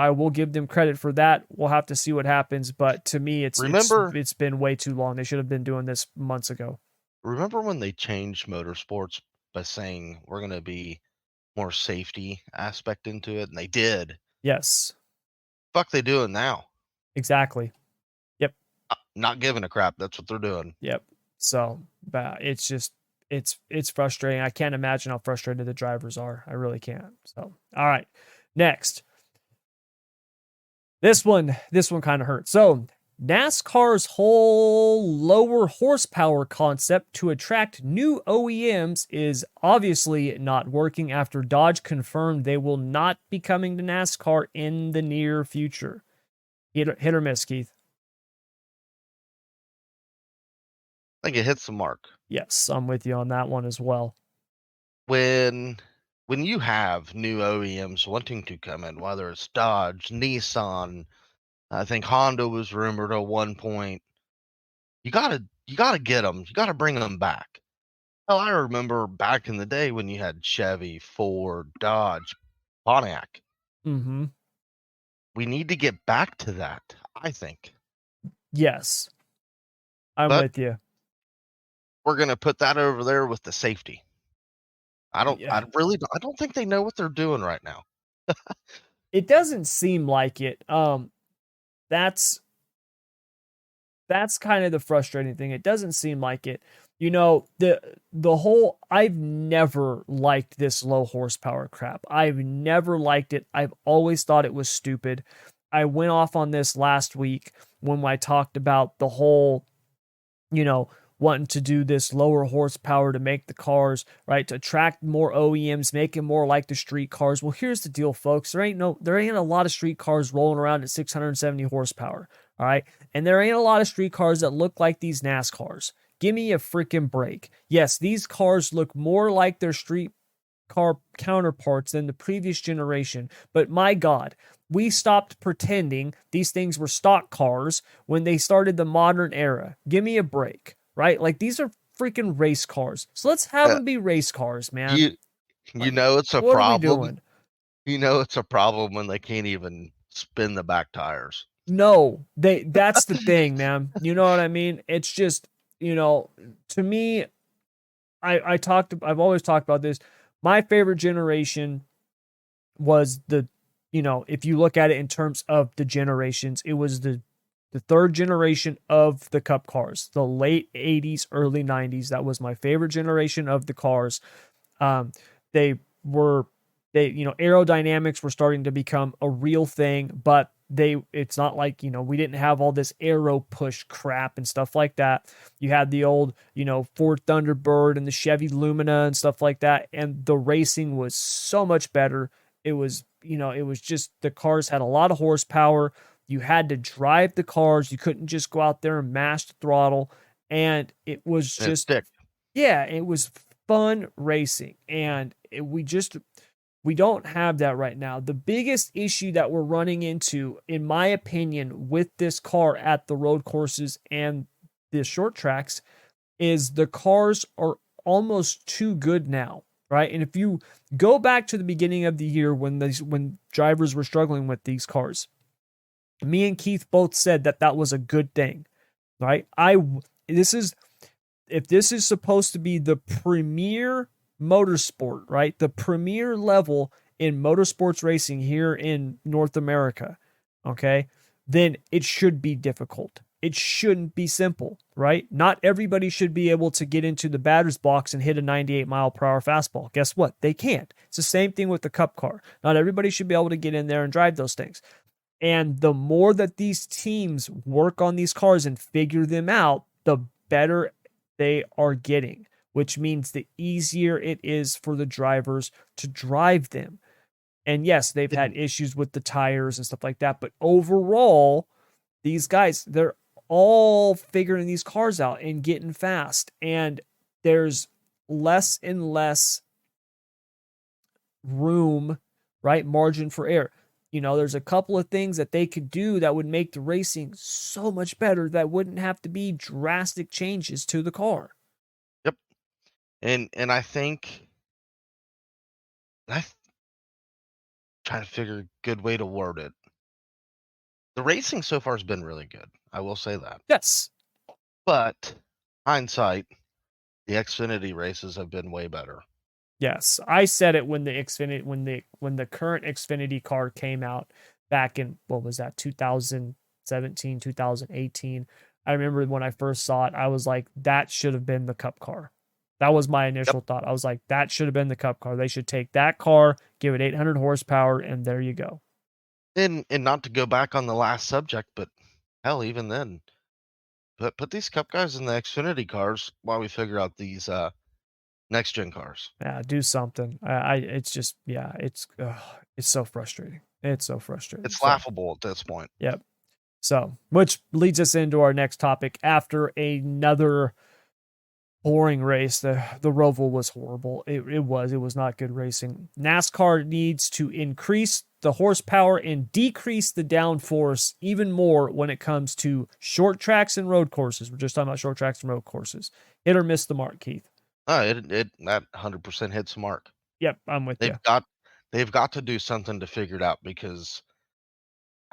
will give them credit for that. We'll have to see what happens, but to me,
Remember
it's been way too long. They should have been doing this months ago.
remember when they changed motorsports by saying we're gonna be more safety aspect into it? And they did.
Yes,
Fuck they doing now?
exactly. Yep,
Not giving a crap. That's what they're doing.
yep. So, but it's just it's frustrating. I can't imagine how frustrated the drivers are. I really can't. So, all right. Next. This one kind of hurts. So, NASCAR's whole lower horsepower concept to attract new OEMs is obviously not working after Dodge confirmed they will not be coming to NASCAR in the near future. Hit or miss, Keith?
I think it hits the mark.
Yes, I'm with you on that one as well.
When when you have new OEMs wanting to come in, whether it's Dodge, Nissan, I think Honda was rumored at one point. You gotta get them. You gotta bring them back. Hell, I remember back in the day when you had Chevy, Ford, Dodge, Pontiac.
Mm-hmm.
We need to get back to that, I think.
Yes, I'm
But
with you.
we're gonna put that over there with the safety.
Yeah.
I don't think they know what they're doing right now.
It doesn't seem like it. That's that's kind of the frustrating thing. It doesn't seem like it. You know, the whole I've never liked this low horsepower crap. I've never liked it. I've always thought it was stupid. I went off on this last week when I talked about the whole, you know, wanting to do this lower horsepower to make the cars, right, to attract more OEMs, make it more like the street cars. Well, here's the deal, folks. There ain't a lot of street cars rolling around at 670 horsepower, all right? And there ain't a lot of street cars that look like these NASCARs. Give me a freaking break. Yes, these cars look more like their street car counterparts than the previous generation, but my God, we stopped pretending these things were stock cars when they started the modern era. Give me a break, right? Like these are freaking race cars. So let's have
Uh,
them be race cars, man.
you you
Like,
know it's a
what are we
problem.
doing?
You know it's a problem when they can't even spin the back tires.
No, that's the thing, man. You know what I mean? It's just, you know, to me, I've always talked about this. My favorite generation was if you look at it in terms of the generations, it was the third generation of the cup cars, the late 80s, early 90s. That was my favorite generation of the cars. Um, they were, aerodynamics were starting to become a real thing, but it's not like, we didn't have all this aero push crap and stuff like that. You had the old, Ford Thunderbird and the Chevy Lumina and stuff like that. And the racing was so much better. It was just the cars had a lot of horsepower. You had to drive the cars. You couldn't just go out there and mash the throttle. And it was
And it's
just,
thick.
yeah, it was fun racing. And we don't have that right now. The biggest issue that we're running into, in my opinion, with this car at the road courses and the short tracks is the cars are almost too good now, right? And if you go back to the beginning of the year when drivers were struggling with these cars, me and Keith both said that was a good thing, right? This is if this is supposed to be the premier motorsport, right? The premier level in motorsports racing here in North America, okay? Then it should be difficult. It shouldn't be simple, right? Not everybody should be able to get into the batter's box and hit a 98 mile per hour fastball. Guess what? They can't. It's the same thing with the cup car. Not everybody should be able to get in there and drive those things. And the more that these teams work on these cars and figure them out, the better they are getting, which means the easier it is for the drivers to drive them. And yes, they've had issues with the tires and stuff like that, but overall, these guys, they're all figuring these cars out and getting fast. And there's less and less room, right? Margin for error. There's a couple of things that they could do that would make the racing so much better that wouldn't have to be drastic changes to the car.
Yep. And I think I trying to figure a good way to word it. The racing so far has been really good. I will say that.
Yes.
But hindsight, the Xfinity races have been way better.
Yes. I said it when the Xfinity when the current Xfinity car came out back in what was that 2017, 2018. I remember when I first saw it, I was like, that should have been the cup car. That was my
Yep.
initial thought. I was like, that should have been the Cup car. They should take that car, give it 800 horsepower, and there you go.
And not to go back on the last subject, but hell, even then, put these Cup guys in the Xfinity cars while we figure out these next gen cars.
Yeah, do something. It's just, yeah, it's so frustrating. It's so frustrating.
It's
So,
laughable at this point.
yep. So, which leads us into our next topic. After another boring race, the Roval was horrible. It was not good racing. NASCAR needs to increase the horsepower and decrease the downforce even more when it comes to short tracks and road courses. We're just talking about short tracks and road courses. Hit or miss the mark, Keith.
It that 100% hits the mark.
Yep, I'm with you.
They've got they've got to do something to figure it out because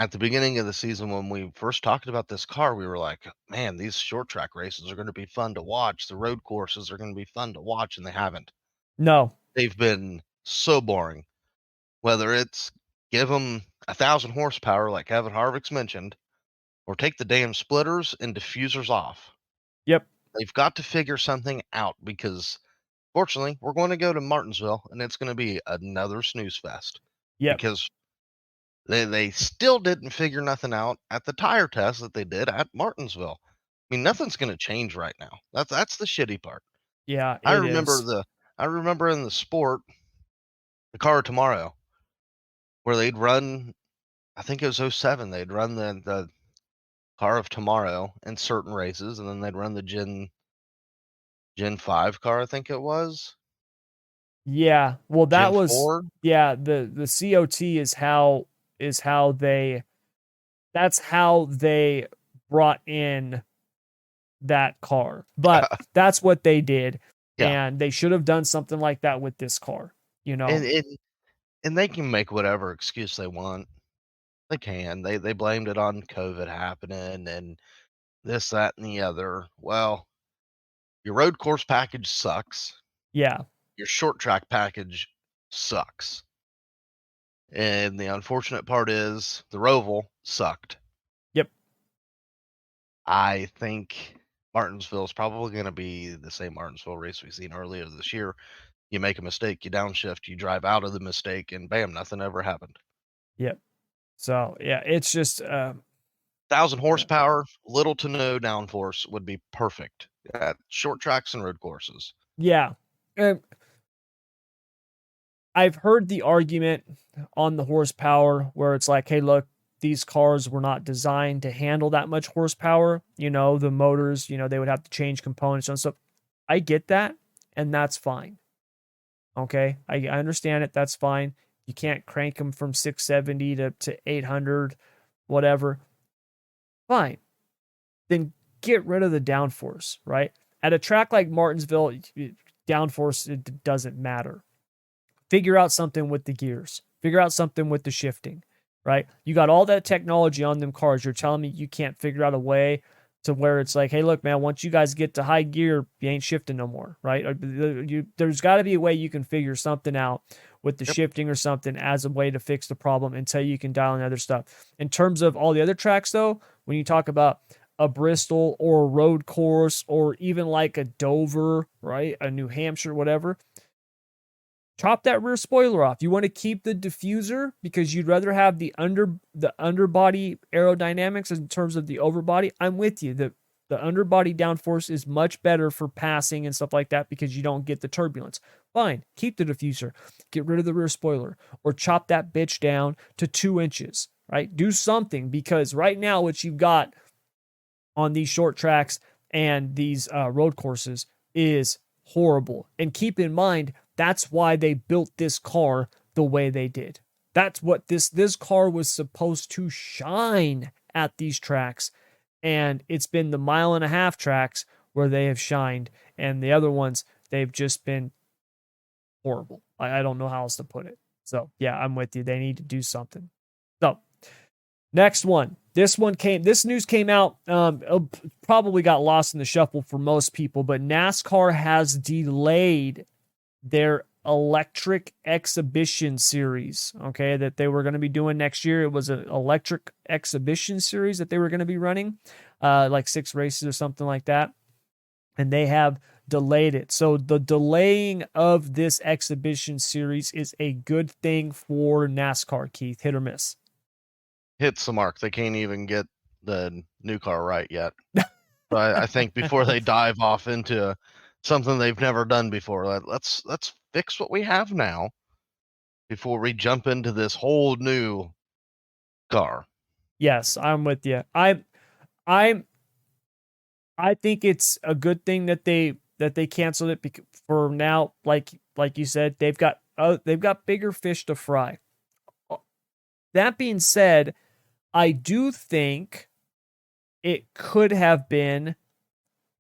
at the beginning of the season when we first talked about this car, we were like, man, these short track races are going to be fun to watch. The road courses are going to be fun to watch, and they haven't.
No.
They've been so boring. Whether it's give them 1,000 horsepower, like Kevin Harvick's mentioned, or take the damn splitters and diffusers off.
Yep.
They've got to figure something out because, fortunately, we're going to go to Martinsville, and it's going to be another snooze fest
Yep.
because they still didn't figure nothing out at the tire test that they did at Martinsville. I mean, nothing's going to change right now. That's the shitty part.
Yeah,
I
it
remember
is.
the I remember in the sport, the car of tomorrow, where they'd run. I think it was '07. They'd run the car of tomorrow in certain races, and then they'd run the Gen 5 car. I think it was
Yeah. Well, that
Gen
was,
4.
yeah, the COT is how they that's how they brought in that car. But that's what they did.
Yeah,
And they should have done something like that with this car, you
and
know?
and they can make whatever excuse they want. They can. They blamed it on COVID happening and this, that, and the other. Well, your road course package sucks.
Yeah.
Your short track package sucks. And the unfortunate part is the Roval sucked.
Yep.
I think Martinsville is probably going to be the same Martinsville race we've seen earlier this year. You make a mistake, you downshift, you drive out of the mistake, and bam, nothing ever happened.
Yep. So, yeah, it's just
1,000
yeah.
horsepower, little to no downforce would be perfect at short tracks and road courses.
Yeah. Um, I've heard the argument on the horsepower where it's like, hey, look, these cars were not designed to handle that much horsepower. You know, the motors, they would have to change components and stuff. I get that, and that's fine. Okay. I understand it. That's fine. You can't crank them from 670 to 800, whatever. Fine. Then get rid of the downforce, right? At a track like Martinsville, downforce, it doesn't matter. Figure out something with the gears, figure out something with the shifting, right? You got all that technology on them cars. You're telling me you can't figure out a way to where it's like, hey, look, man, once you guys get to high gear, you ain't shifting no more, right? There's got to be a way you can figure something out with the
Yep.
shifting or something as a way to fix the problem until you can dial in other stuff. In terms of all the other tracks, though, when you talk about a Bristol or a road course or even like a Dover, right? A New Hampshire, whatever, chop that rear spoiler off. You want to keep the diffuser because you'd rather have the underbody aerodynamics in terms of the overbody. I'm with you. The underbody downforce is much better for passing and stuff like that because you don't get the turbulence. Fine, keep the diffuser. Get rid of the rear spoiler or chop that bitch down to 2 inches, right? Do something because right now what you've got on these short tracks and these road courses is horrible. And keep in mind, that's why they built this car the way they did. That's what this car was supposed to shine at these tracks. And it's been the 1.5 tracks where they have shined. And the other ones, they've just been horrible. I don't know how else to put it. So, yeah, I'm with you. They need to do something. So, next one. This news came out, probably got lost in the shuffle for most people, but NASCAR has delayed their electric exhibition series, okay, that they were going to be doing next year. It was an electric exhibition series that they were going to be running, like 6 races or something like that. And they have delayed it. So the delaying of this exhibition series is a good thing for NASCAR, Keith. Hit or miss?
Hits the mark. They can't even get the new car right yet. So I think before they dive off into something they've never done before, let's fix what we have now before we jump into this whole new car.
Yes, I'm with you. I'm I think it's a good thing that they canceled it because for now, like you said, they've got bigger fish to fry. That being said, I do think it could have been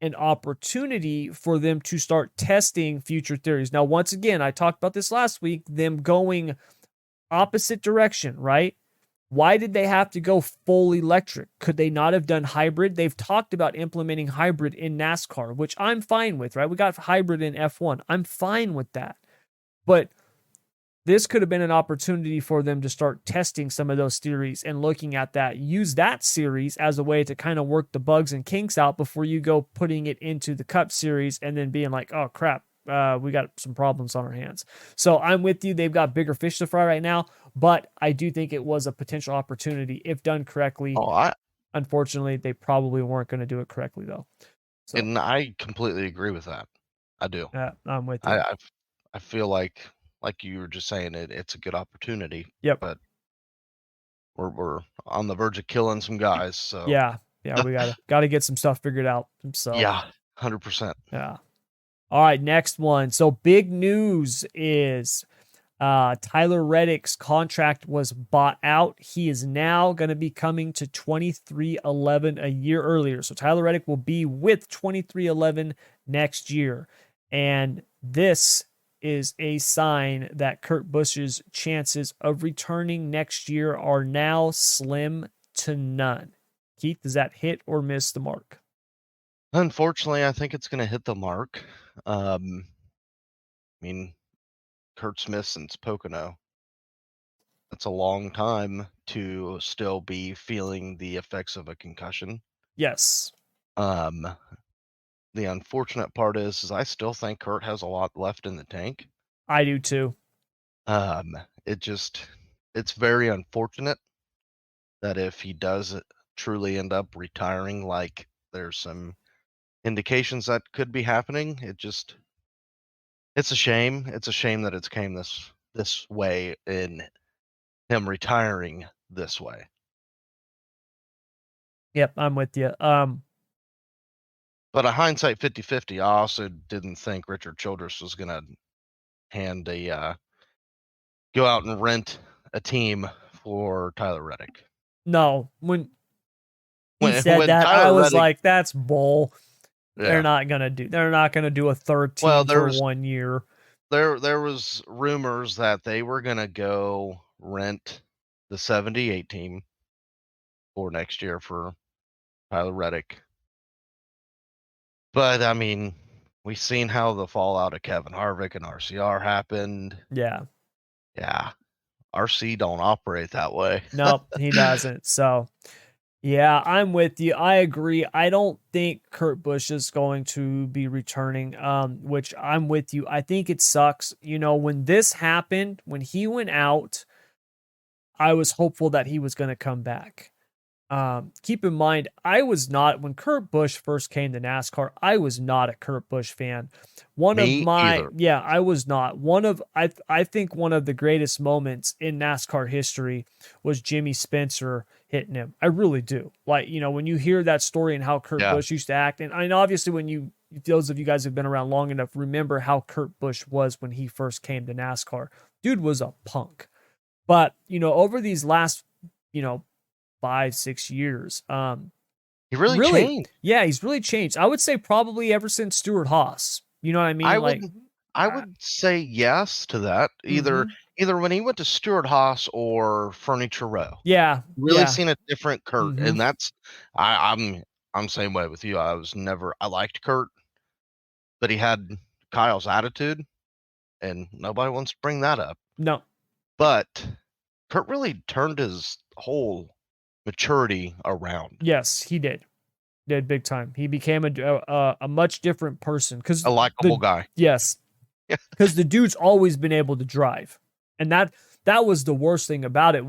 an opportunity for them to start testing future theories. Now, once again, I talked about this last week, them going opposite direction, right? Why did they have to go full electric? Could they not have done hybrid? They've talked about implementing hybrid in NASCAR, which I'm fine with, right? We got hybrid in F1. I'm fine with that. But this could have been an opportunity for them to start testing some of those theories and looking at that. Use that series as a way to kind of work the bugs and kinks out before you go putting it into the Cup series and then being like, oh crap, we got some problems on our hands. So I'm with you. They've got bigger fish to fry right now, but I do think it was a potential opportunity if done correctly.
Oh,
Unfortunately, they probably weren't going to do it correctly though. So
and I completely agree with that. I do.
I'm with
I
you.
I, I feel like you were just saying it's a good opportunity,
Yep.
but we're on the verge of killing some guys. So
Yeah. Yeah. We gotta get some stuff figured out. So
yeah, 100%.
yeah. All right, next one. So big news is Tyler Reddick's contract was bought out. He is now going to be coming to 2311 a year earlier. So Tyler Reddick will be with 2311 next year. And this is a sign that Kurt Busch's chances of returning next year are now slim to none. Keith, does that hit or miss the mark?
Unfortunately, I think it's going to hit the mark. I mean, Kurt Smith since Pocono. That's a long time to still be feeling the effects of a concussion.
Yes,
Um, the unfortunate part is I still think Kurt has a lot left in the tank.
I do too.
Um, it's very unfortunate that if he does truly end up retiring, like there's some indications that could be happening, it's a shame. It's a shame that it's came this way in him retiring this way.
Yep, I'm with you.
But a hindsight 50-50, I also didn't think Richard Childress was gonna hand a go out and rent a team for Tyler Reddick.
No, when he
When
said
when
that, I
Tyler
was
Reddick,
like, that's bull.
yeah.
They're not gonna do a third
Well,
team for 1 year.
there was rumors that they were gonna go rent the 78 team for next year for Tyler Reddick. But I mean, we've seen how the fallout of Kevin Harvick and RCR happened.
Yeah.
Yeah, RC don't operate that way.
Nope, he doesn't. So yeah, I'm with you. I agree. I don't think Kurt Busch is going to be returning, which I'm with you. I think it sucks. You know, when this happened, when he went out, I was hopeful that he was going to come back. Keep in mind, I was not, when Kurt Busch first came to NASCAR, I was not a Kurt Busch fan.
Me either.
I was not. I think one of the greatest moments in NASCAR history was Jimmy Spencer hitting him. I really do. Like, you know, when you hear that story and how Kurt
Yeah.
Busch used to act, and I know obviously those of you guys who have been around long enough, remember how Kurt Busch was when he first came to NASCAR. Dude was a punk. But, you know, over these last, you know, 5-6 years.
He really changed.
Yeah, he's really changed. I would say probably ever since Stuart Haas. You know what I mean?
I
Like,
would I would say yes to that. Either
mhm.
either when he went to Stuart Haas or Furniture Row.
Yeah,
Really
yeah,
seen a different Kurt,
hmm
and that's I'm same way with you. I liked Kurt, but he had Kyle's attitude, and nobody wants to bring that up.
no,
But Kurt really turned his whole maturity around.
yes, he did. did big time. He became a much different person because
A likable
the
guy.
yes, because the dude's always been able to drive, and that was the worst thing about it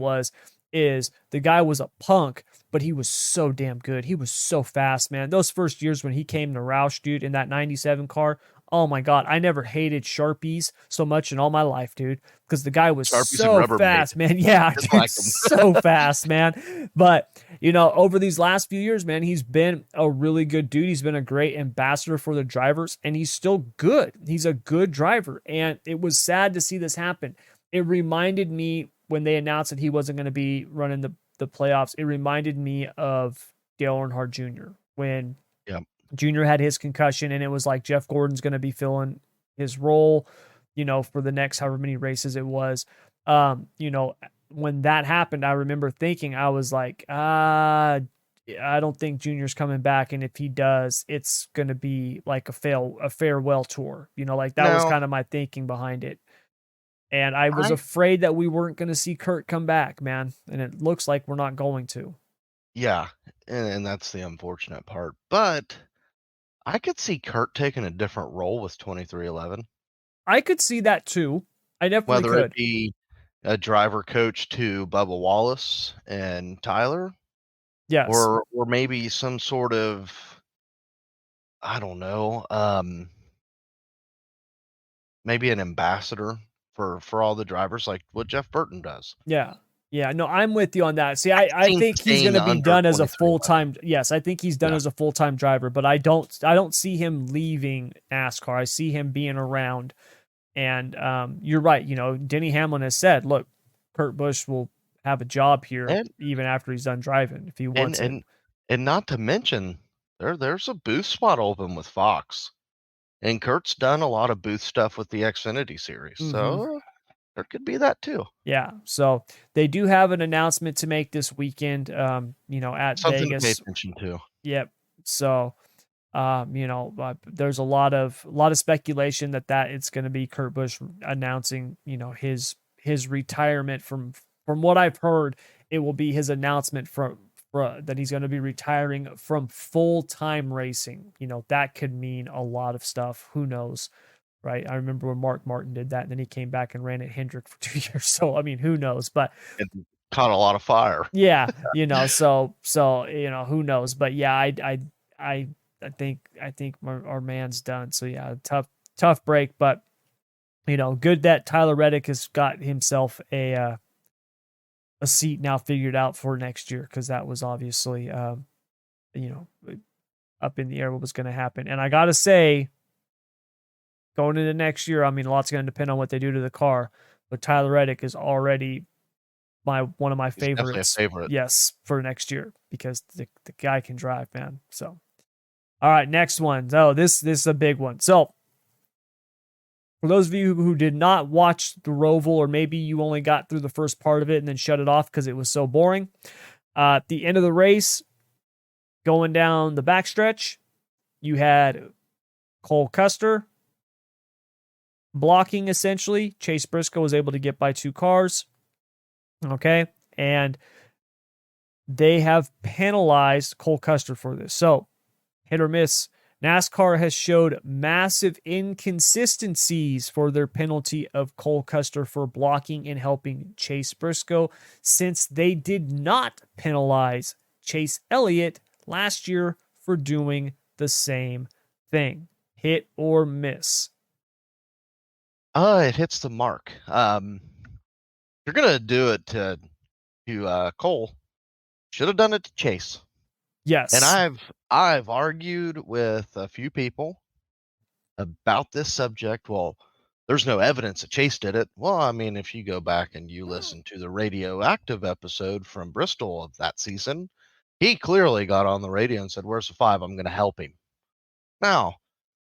is the guy was a punk, but he was so damn good. He was so fast, man. Those first years when he came to Roush, dude, in that '97 car. Oh my God, I never hated Sharpies so much in all my life, dude, because the guy was
Sharpies and
so
Rubbermaid.
fast, man. Yeah,
Just
dude,
like him.
so fast, man. But, over these last few years, man, he's been a really good dude. He's been a great ambassador for the drivers, and he's still good. He's a good driver. And it was sad to see this happen. It reminded me when they announced that he wasn't going to be running the playoffs, it reminded me of Dale Earnhardt Jr. when
Yeah.
Jr. had his concussion, and it was like Jeff Gordon's going to be filling his role, for the next however many races it was. When that happened, I remember thinking, I was like, I don't think Junior's coming back, and if he does, it's going to be like a farewell tour. Like that was
Now,
kind of my thinking behind it. And I was
I
afraid that we weren't going to see Kurt come back, man, and it looks like we're not going to.
yeah, and that's the unfortunate part. But I could see Kurt taking a different role with 2311,
I could see that too. I definitely
whether it
could.
be a driver coach to Bubba Wallace and Tyler,
Yes.
or maybe some sort of, I don't know, maybe an ambassador for all the drivers, like what Jeff Burton does.
Yeah. Yeah. No, I'm with you on that. See,
I
I
could see him
think he's going
staying
to be
under
done as a
2311.
full-time. Yes, I think he's done
Yeah,
as a full-time driver, but I don't see him leaving NASCAR. I see him being around. And you're right. Denny Hamlin has said, look, Kurt Busch will have a job here
and
even after he's done driving if he
and
wants it.
and and not to mention there's a booth spot open with Fox, and Kurt's done a lot of booth stuff with the Xfinity series,
Mm-hmm.
so there could be that too.
Yeah. So they do have an announcement to make this weekend, at
Something to pay
Vegas.
attention to.
Yep. So there's a lot of speculation that it's going to be Kurt Busch announcing, his retirement from what I've heard, it will be his announcement that he's going to be retiring from full-time racing. That could mean a lot of stuff. Who knows? Right. I remember when Mark Martin did that and then he came back and ran at Hendrick for 2 years. So, I mean, who knows? But
It caught a lot of fire.
yeah, so who knows? But yeah, I I think our man's done. So yeah, tough break, but good that Tyler Reddick has got himself a seat now figured out for next year because that was obviously you know up in the air what was going to happen. And I gotta say, going into next year, I mean, a lot's going to depend on what they do to the car, but Tyler Reddick is already one of my
He's definitely a
favorites.
favorite.
Yes, for next year because the guy can drive, man. So, all right, next one. Oh, this is a big one. So, for those of you who did not watch the Roval, or maybe you only got through the first part of it and then shut it off because it was so boring, at the end of the race, going down the backstretch, you had Cole Custer blocking essentially. Chase Briscoe was able to get by two cars. Okay. And they have penalized Cole Custer for this. So, hit or miss. NASCAR has showed massive inconsistencies for their penalty of Cole Custer for blocking and helping Chase Briscoe, since they did not penalize Chase Elliott last year for doing the same thing. Hit or miss?
It hits the mark. You're gonna do it to Cole. Should have done it to Chase. And
Yes.
I've argued with a few people about this subject. Well, there's no evidence that Chase did it. Well, I mean, if you go back and you listen to the radioactive episode from Bristol of that season, he clearly got on the radio and said, "Where's the 5? I'm going to help him." Now,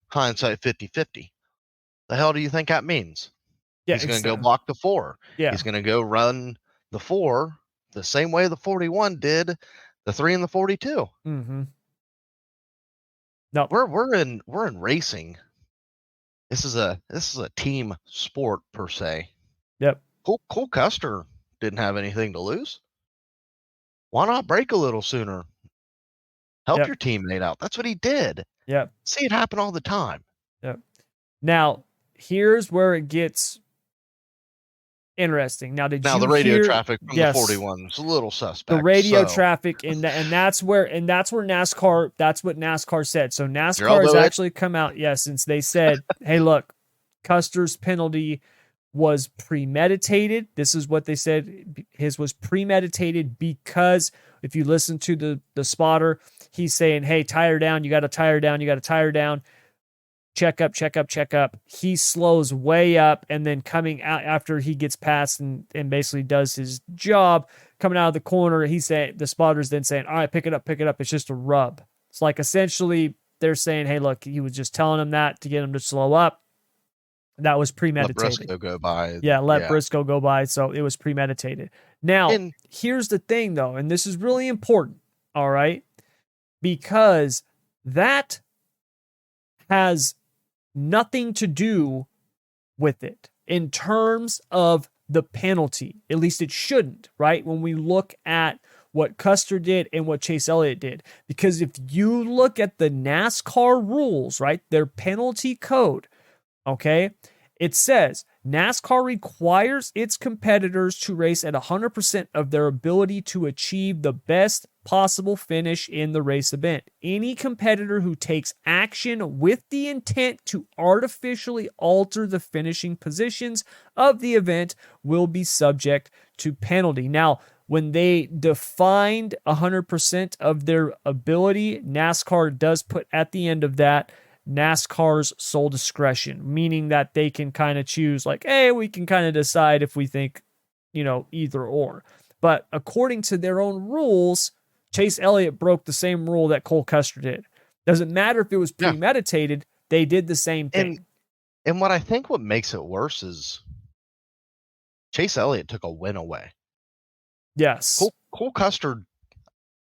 hindsight 50-50. The hell do you think that means?
Yeah,
He's going to go block the 4.
yeah.
He's going to go run the 4 the same way the 41 did the 3 and the 42.
Mm-hmm. No.
We're in racing. This is a team sport per se.
Yep.
Cole Custer didn't have anything to lose. Why not break a little sooner? Help
Yep.
your teammate out. That's what he did.
Yep.
See it happen all the time.
Yep. Now, here's where it gets interesting. Now, did
Now
you
the radio
hear?
traffic from the
Yes,
41 is a little
the
suspect.
radio
So
traffic, and that's where NASCAR. That's what NASCAR said. So NASCAR has
Geraldo it.
actually come out, yes, since they said, "Hey, look, Custer's penalty was premeditated." This is what they said. His was premeditated because if you listen to the spotter, he's saying, "Hey, tire down. You got to tire down. You got to tire down. Check up, check up, check up." He slows way up, and then coming out after he gets past and basically does his job, coming out of the corner, he said the spotter's then saying, "All right, pick it up, pick it up. It's just a rub." It's like essentially they're saying, "Hey, look, he was just telling him that to get him to slow up." That was
Let
premeditated.
Briscoe go by.
Yeah, let
Yeah.
Briscoe go by. So it was premeditated. Now,
And
here's the thing, though, and this is really important. All right. Because that has nothing to do with it in terms of the penalty. At least it shouldn't, right? When we look at what Custer did and what Chase Elliott did. Because if you look at the NASCAR rules, right, their penalty code, okay, it says NASCAR requires its competitors to race at 100% of their ability to achieve the best possible finish in the race event. Any competitor who takes action with the intent to artificially alter the finishing positions of the event will be subject to penalty. Now, when they defined 100% of their ability, NASCAR does put at the end of that NASCAR's sole discretion, meaning that they can kind of choose, like, hey, we can kind of decide if we think, either or. But according to their own rules, Chase Elliott broke the same rule that Cole Custer did. Doesn't matter if it was
yeah.
premeditated, they did the same
And
thing.
and what I think what makes it worse is Chase Elliott took a win away.
Yes.
Cole Custer,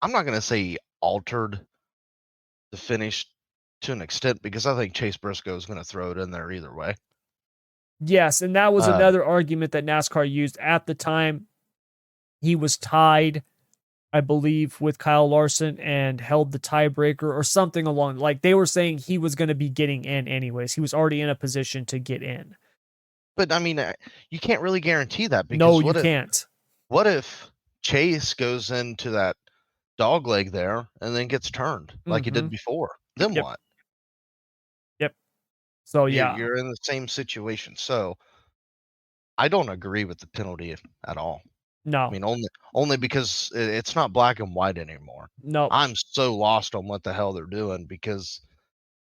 I'm not gonna say he altered the finish to an extent because I think Chase Briscoe is gonna throw it in there either way.
Yes. And that was
Uh,
another argument that NASCAR used at the time. He was tied, I believe, with Kyle Larson and held the tiebreaker or something along. Like they were saying he was going to be getting in anyways. He was already in a position to get in.
but I mean, you can't really guarantee that
No,
because
you can't.
what if Chase goes into that dog leg there and then gets turned like he
Mm-hmm.
did before? Then
Yep.
what?
Yep. So
You're
yeah,
you're in the same situation. So I don't agree with the penalty at all. I
no,
mean, only because it's not black and white anymore.
no.
I'm so lost on what the hell they're doing because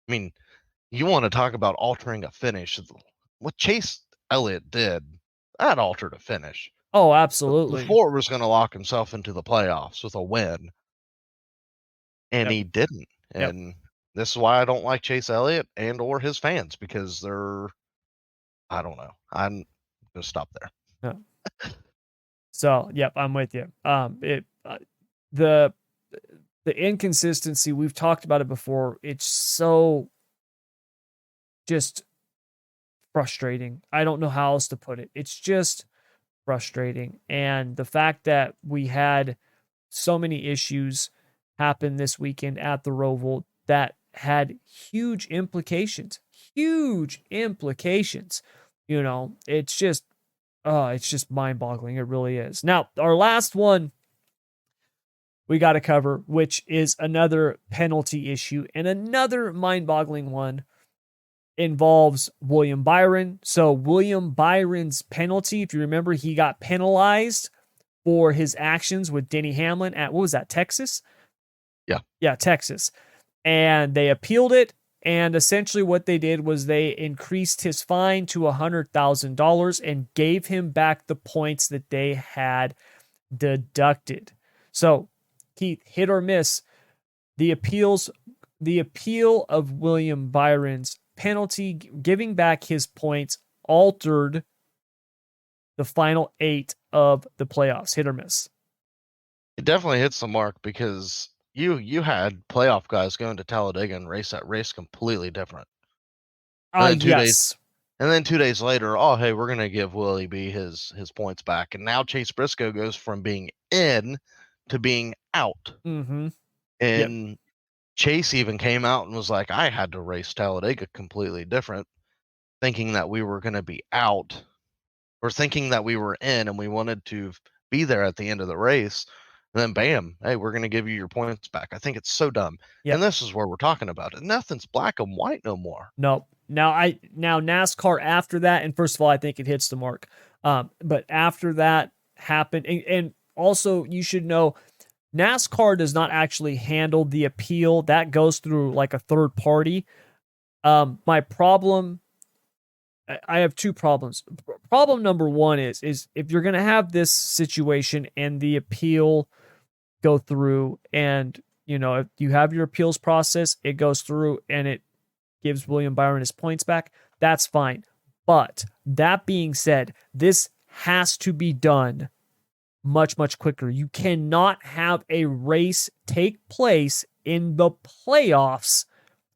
I mean, you want to talk about altering a finish. What Chase Elliott did, that altered a finish.
Oh,
But
absolutely.
before was going to lock himself into the playoffs with a win, and
Yep.
he didn't.
Yep.
And this is why I don't like Chase Elliott and or his fans because I don't know. I'm gonna stop there.
Yeah. So yep, I'm with you. The the inconsistency, we've talked about it before. It's so just frustrating. I don't know how else to put it. It's just frustrating. And the fact that we had so many issues happen this weekend at the Roval that had huge implications. Huge implications. It's just mind-boggling. It really is. Now, our last one we got to cover, which is another penalty issue and another mind-boggling one, involves William Byron. So William Byron's penalty, if you remember, he got penalized for his actions with Denny Hamlin at, what was that, Texas?
Yeah.
Yeah, Texas. And they appealed it. And essentially what they did was they increased his fine to $100,000 and gave him back the points that they had deducted. So, Keith, hit or miss, the appeal of William Byron's penalty, giving back his points, altered the final 8 of the playoffs. Hit or miss?
It definitely hits the mark because you had playoff guys going to Talladega and race that race completely different. And then 2 days
Yes.
and then 2 days later, oh hey, we're gonna give Willie B his points back. And now Chase Briscoe goes from being in to being out.
Mm-hmm. Yep.
And Chase even came out and was like, I had to race Talladega completely different, thinking that we were going to be out or thinking that we were in and we wanted to be there at the end of the race. And then bam, hey, we're going to give you your points back. I think it's so dumb. And
Yep.
this is where we're talking about it. Nothing's black and white no more.
No. Now NASCAR after that, and first of all, I think it hits the mark. But after that happened, and also you should know NASCAR does not actually handle the appeal. That goes through like a third party. My problem, I have two problems. Problem number one is if you're gonna have this situation and the appeal go through, and if you have your appeals process, it goes through and it gives William Byron his points back, that's fine. But that being said, this has to be done much, much quicker. You cannot have a race take place in the playoffs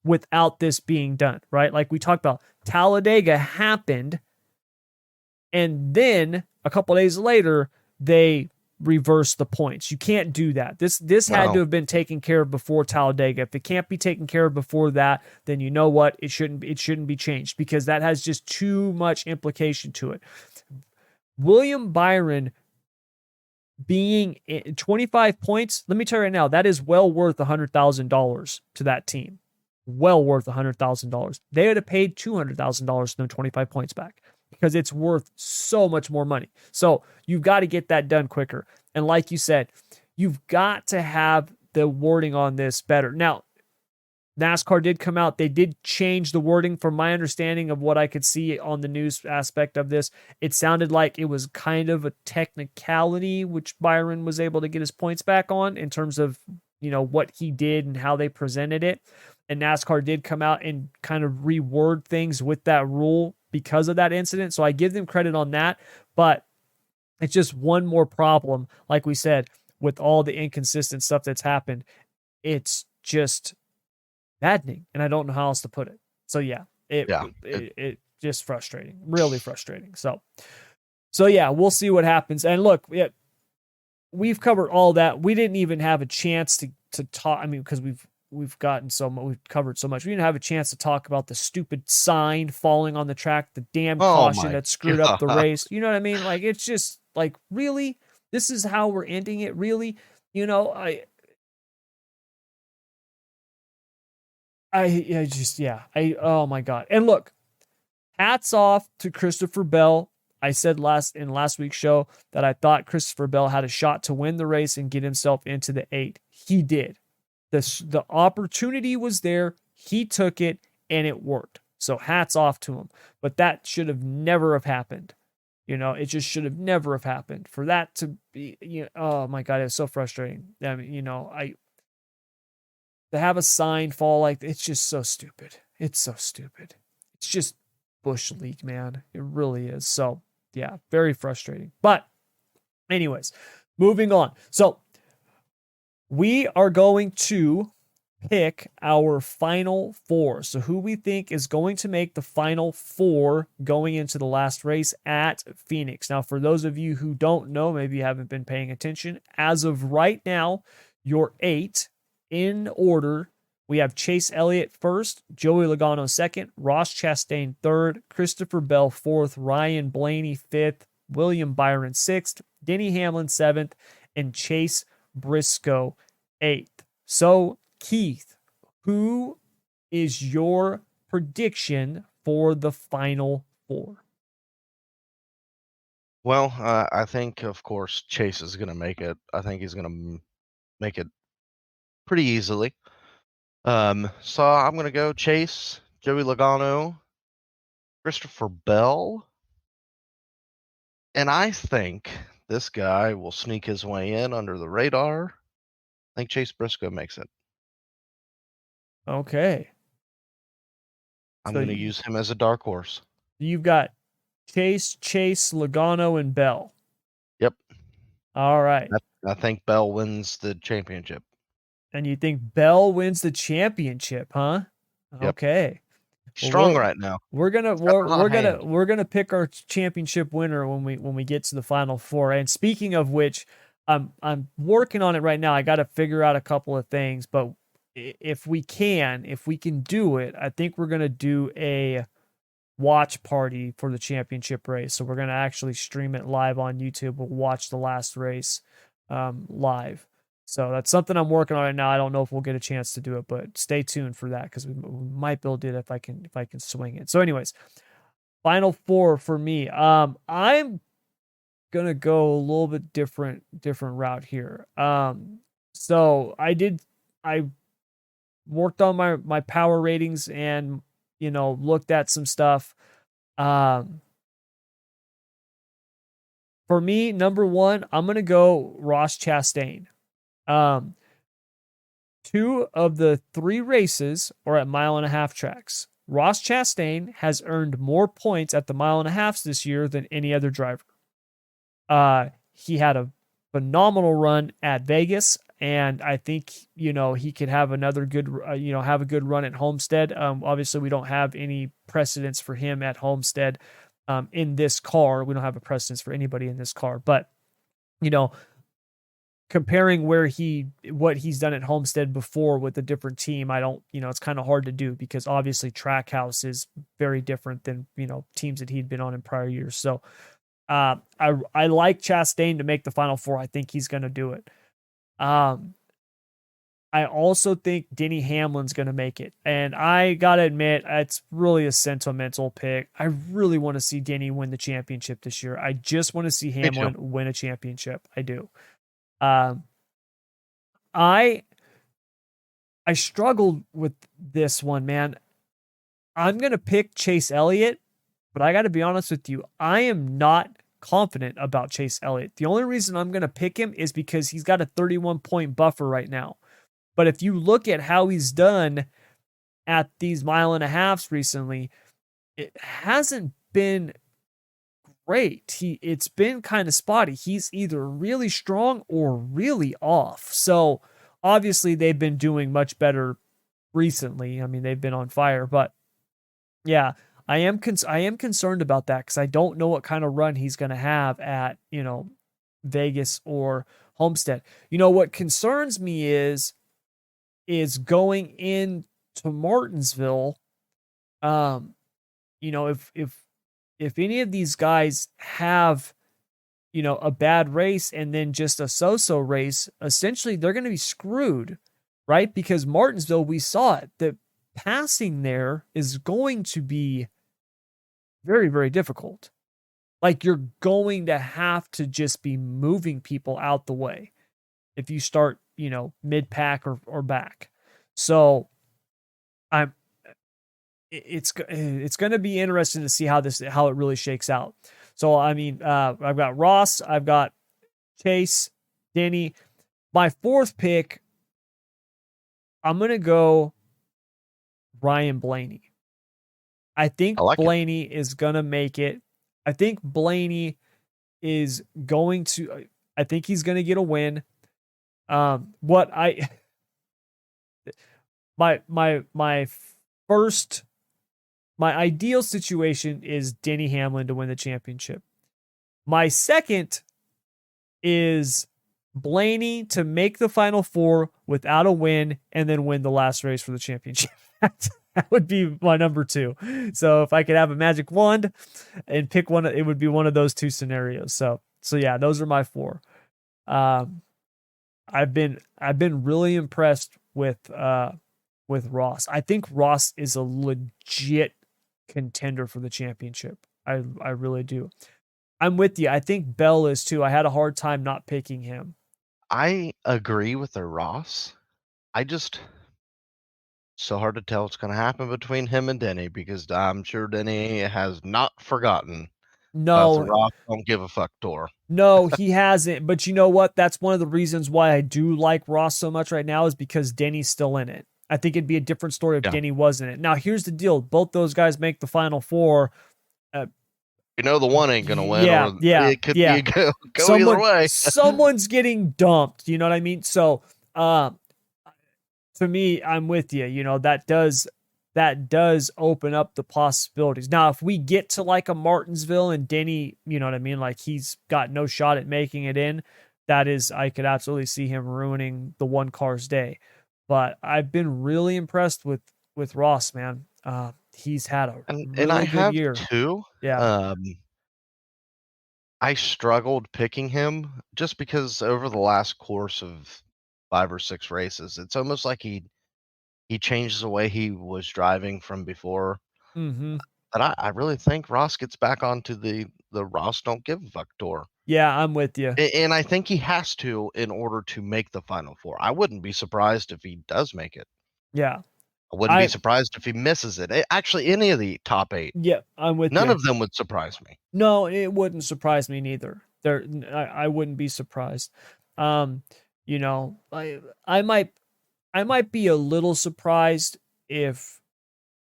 without this being done, right? Like we talked about, Talladega happened, and then a couple days later, they reverse the points. You can't do that. This had to have been taken care of before Talladega. If it can't be taken care of before that, then you know what? It shouldn't be changed, because that has just too much implication to it. William Byron being 25 points, let me tell you right now, that is well worth $100,000 to that team. Well worth $100,000. They would have paid $200,000 to them 25 points back, because it's worth so much more money. So you've got to get that done quicker. And like you said, you've got to have the wording on this better. Now, NASCAR did come out. They did change the wording. From my understanding of what I could see on the news aspect of this, it sounded like it was kind of a technicality, which Byron was able to get his points back on in terms of, what he did and how they presented it. And NASCAR did come out and kind of reword things with that rule because of that incident. So I give them credit on that, but it's just one more problem. Like we said, with all the inconsistent stuff that's happened, it's just maddening, and I don't know how else to put it. So yeah, it just frustrating, really frustrating. So yeah, we'll see what happens. And look, we've covered all that. We didn't even have a chance to talk. I mean, because we've gotten so much, we've covered so much. We didn't have a chance to talk about the stupid sign falling on the track, the damn caution that screwed up the race. You know what I mean? Like, it's just like, really, this is how we're ending it. Really, oh my God. And look, hats off to Christopher Bell. I said in last week's show that I thought Christopher Bell had a shot to win the race and get himself into the 8. He did. The opportunity was there. He took it, and it worked. So hats off to him. But that should have never have happened. It just should have never have happened. For that to be, oh my God, it's so frustrating. I mean, to have a sign fall like, it's just so stupid. It's so stupid. It's just Bush League, man. It really is. So yeah, very frustrating. But anyways, moving on. So we are going to pick our final 4. So who we think is going to make the final 4 going into the last race at Phoenix. Now, for those of you who don't know, maybe you haven't been paying attention, as of right now, your 8 in order, we have Chase Elliott first, Joey Logano second, Ross Chastain third, Christopher Bell fourth, Ryan Blaney fifth, William Byron sixth, Denny Hamlin seventh, and Chase Briscoe eighth. So, Keith, who is your prediction for the final 4?
Well, I think, of course, Chase is going to make it. I think he's going to make it pretty easily. So I'm going to go Chase, Joey Logano, Christopher Bell, and I think this guy will sneak his way in under the radar. I think Chase Briscoe makes it.
Okay.
I'm going to use him as a dark horse.
You've got Chase, Logano, and Bell.
Yep.
All right.
I think Bell wins the championship.
And you think Bell wins the championship, huh?
Yep.
Okay.
Strong right now.
We're gonna pick our championship winner when we get to the final 4. And speaking of which, I'm working on it right now. I got to figure out a couple of things, but if we can do it, I think we're gonna do a watch party for the championship race. So we're gonna actually stream it live on YouTube. We'll watch the last race live. So that's something I'm working on right now. I don't know if we'll get a chance to do it, but stay tuned for that because we might build it if I can swing it. So, anyways, final four for me. I'm gonna go a little bit different route here. So I worked on my power ratings and looked at some stuff. Um, for me, number one, I'm gonna go Ross Chastain. Um, two of the three races are at mile and a half tracks. Ross Chastain has earned more points at the mile and a half this year than any other driver. He had a phenomenal run at Vegas, and I think he could have another good have a good run at Homestead. Obviously, we don't have any precedence for him at Homestead in this car. We don't have a precedence for anybody in this car, but comparing what he's done at Homestead before with a different team, I don't, it's kind of hard to do because obviously Trackhouse is very different than, teams that he'd been on in prior years. So I like Chastain to make the final four. I think he's going to do it. I also think Denny Hamlin's going to make it. And I got to admit, it's really a sentimental pick. I really want to see Denny win the championship this year. I just want to see Hamlin win a championship. I do. I struggled with this one, man. I'm going to pick Chase Elliott, but I got to be honest with you. I am not confident about Chase Elliott. The only reason I'm going to pick him is because he's got a 31-point buffer right now. But if you look at how he's done at these mile and a halves recently, it hasn't been great. It's been kind of spotty. He's either really strong or really off. So obviously they've been doing much better recently. I mean, they've been on fire, but yeah, I am concerned about that because I don't know what kind of run he's going to have at, Vegas or Homestead. What concerns me is going into Martinsville. If any of these guys have, a bad race and then just a so-so race, essentially they're going to be screwed, right? Because Martinsville, we saw it. The passing there is going to be very, very difficult. Like you're going to have to just be moving people out the way if you start, mid-pack or back. So it's going to be interesting to see how it really shakes out. So, I mean, I've got Ross, I've got Chase, Denny. My fourth pick, I'm going to go Ryan Blaney. I think Blaney is going to make it. I think Blaney is going to, I think he's going to get a win. My ideal situation is Denny Hamlin to win the championship. My second is Blaney to make the final four without a win and then win the last race for the championship. That would be my number two. So if I could have a magic wand and pick one, it would be one of those two scenarios. So yeah, those are my four. I've been really impressed with Ross. I think Ross is a legit contender for the championship. I really do. I'm with you. I think Bell is too. I had a hard time not picking him.
I agree with the Ross. So hard to tell what's going to happen between him and Denny because I'm sure Denny has not forgotten.
No,
the Ross don't give a fuck tour.
No, he hasn't. But you know what? That's one of the reasons why I do like Ross so much right now is because Denny's still in it. I think it'd be a different story if Denny was in it. Now, here's the deal. Both those guys make the final four.
The one ain't going to win. It could be go either way.
Someone's getting dumped. You know what I mean? So, to me, I'm with you. That does open up the possibilities. Now, if we get to like a Martinsville and Denny, you know what I mean? Like he's got no shot at making it in. I could absolutely see him ruining the one car's day. but I've been really impressed with Ross, man. He's had a
And I
really good
have
year.
2.
Yeah.
Um, I struggled picking him just because over the last course of 5 or 6 races, it's almost like he changed the way he was driving from before.
Mhm.
But I really think Ross gets back onto the Ross don't give a fuck tour.
Yeah, I'm with you.
And I think he has to in order to make the Final Four. I wouldn't be surprised if he does make it.
Yeah.
I wouldn't be
I
surprised if he misses it. Actually, any of the top 8,
Yeah, I'm with
none
you.
of them would surprise me.
No, it wouldn't surprise me neither. I wouldn't be surprised. Um, you know, I might I might be a little surprised if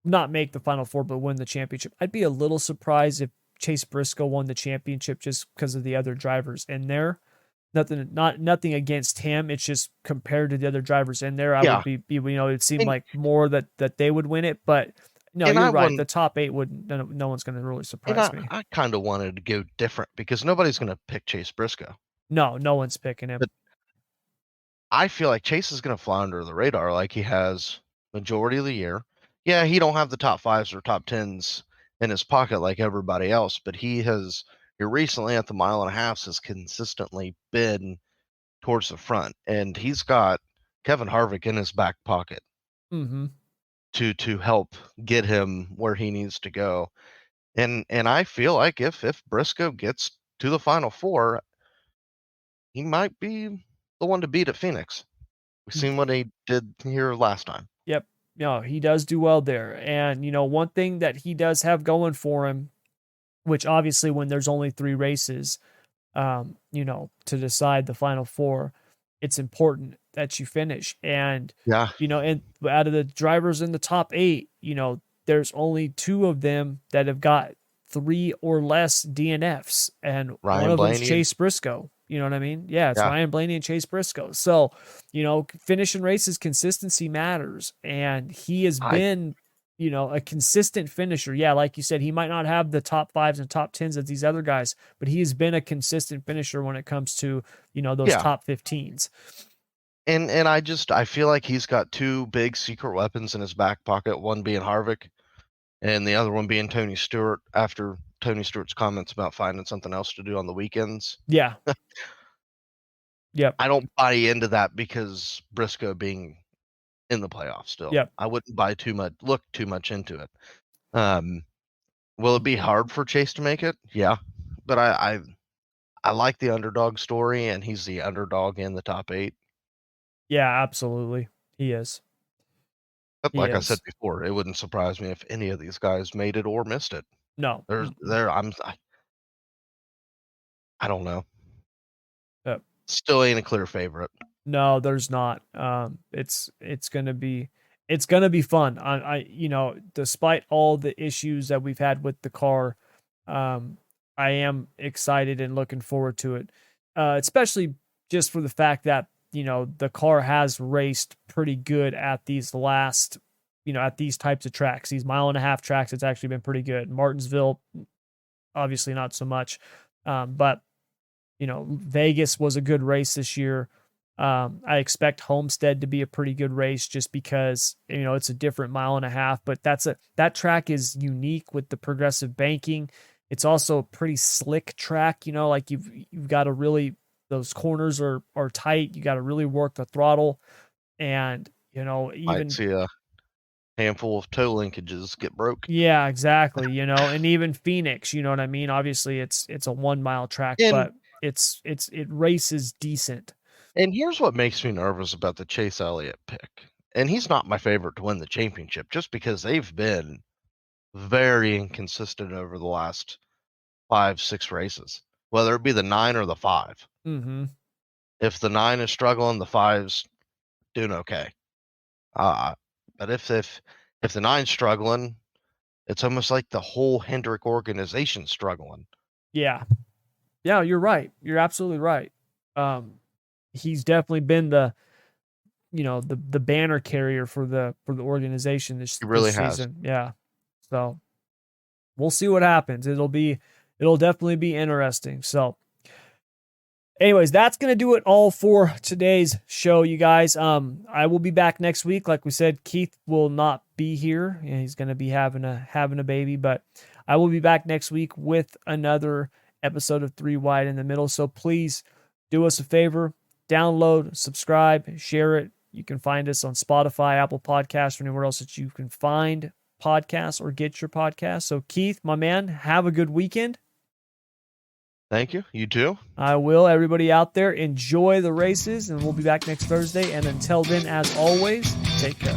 not make the final four, but win the championship. I'd be a little surprised if Chase Briscoe won the championship just because of the other drivers in there. Nothing against him. It's just compared to the other drivers in there, I
Yeah,
would it seemed
and
like more that they would win it. But no,
and
you're
I
right. The
wouldn't
top eight wouldn't. No one's going to really
and
surprise me.
I kinda wanted to go different because nobody's gonna pick Chase Briscoe.
No, no one's picking him.
But I feel like Chase is gonna fly under the radar like he has majority of the year. Yeah, he don't have the top 5s or top 10s in his pocket like everybody else, but he has here recently at the mile and a half has consistently been towards the front, and he's got Kevin Harvick in his back pocket
Mm-hmm.
to help get him where he needs to go. And I feel like if Briscoe gets to the Final Four, he might be the one to beat at Phoenix. We've seen what he did here last time.
Yep. No, he does do well there. And one thing that he does have going for him, which obviously when there's only 3 races, to decide the final four, it's important that you finish. And,
Yeah,
and out of the drivers in the top 8, there's only 2 of them that have got 3 or less DNFs. And one
Ryan
of them's
Blaney and
Chase Briscoe. You know what I mean? Yeah, it's
yeah,
Ryan Blaney and Chase Briscoe. So, finishing races, consistency matters. And he has
I
been a consistent finisher. Yeah, like you said, he might not have the top 5s and top 10s of these other guys, but he has been a consistent finisher when it comes to, those
yeah.
top 15s.
And I feel like he's got 2 big secret weapons in his back pocket, one being Harvick and the other one being Tony Stewart after Tony Stewart's comments about finding something else to do on the weekends.
Yeah. Yep.
I don't buy into that because Briscoe being in the playoffs still.
Yep.
I wouldn't look too much into it. Um, will it be hard for Chase to make it? Yeah. But I like the underdog story and he's the underdog in the top 8.
Yeah, absolutely. He is.
But
He
like I said
is.
before, it wouldn't surprise me if any of these guys made it or missed it.
No.
There's
Mm-mm.
there I don't know.
Yep.
Still ain't a clear favorite.
No, there's not. It's gonna be fun. Despite all the issues that we've had with the car, um, I am excited and looking forward to it. Especially just for the fact that the car has raced pretty good at at these types of tracks, these mile and a half tracks. It's actually been pretty good. Martinsville, obviously not so much, but Vegas was a good race this year. I expect Homestead to be a pretty good race just because, it's a different mile and a half, but that track is unique with the progressive banking. It's also a pretty slick track, like you've got to really, those corners are tight. You got to really work the throttle and,
Might
even
see a handful of toe linkages get broke.
yeah, exactly, and even Phoenix, you know what I mean? Obviously it's a 1 mile track,
And
but it races decent.
and here's what makes me nervous about the Chase Elliott pick. And he's not my favorite to win the championship just because they've been very inconsistent over the last 5, 6 races, whether it be the 9 or the 5.
Mm-hmm.
If the 9 is struggling, the 5's doing okay. Uh, but if the 9's struggling, it's almost like the whole Hendrick organization's struggling.
Yeah. Yeah, you're right. You're absolutely right. Um, he's definitely been the banner carrier for the organization
He
this
really has.
season. Yeah. So we'll see what happens. It'll definitely be interesting. So Anyways, that's gonna do it all for today's show, you guys. I will be back next week. Like we said, Keith will not be here. He's gonna be having a baby, but I will be back next week with another episode of Three Wide in the Middle. So please do us a favor, download, subscribe, share it. You can find us on Spotify, Apple Podcasts, or anywhere else that you can find podcasts or get your podcasts. So Keith, my man, have a good weekend.
Thank you. You too.
I will. Everybody out there, enjoy the races, and we'll be back next Thursday. And until then, as always, take care.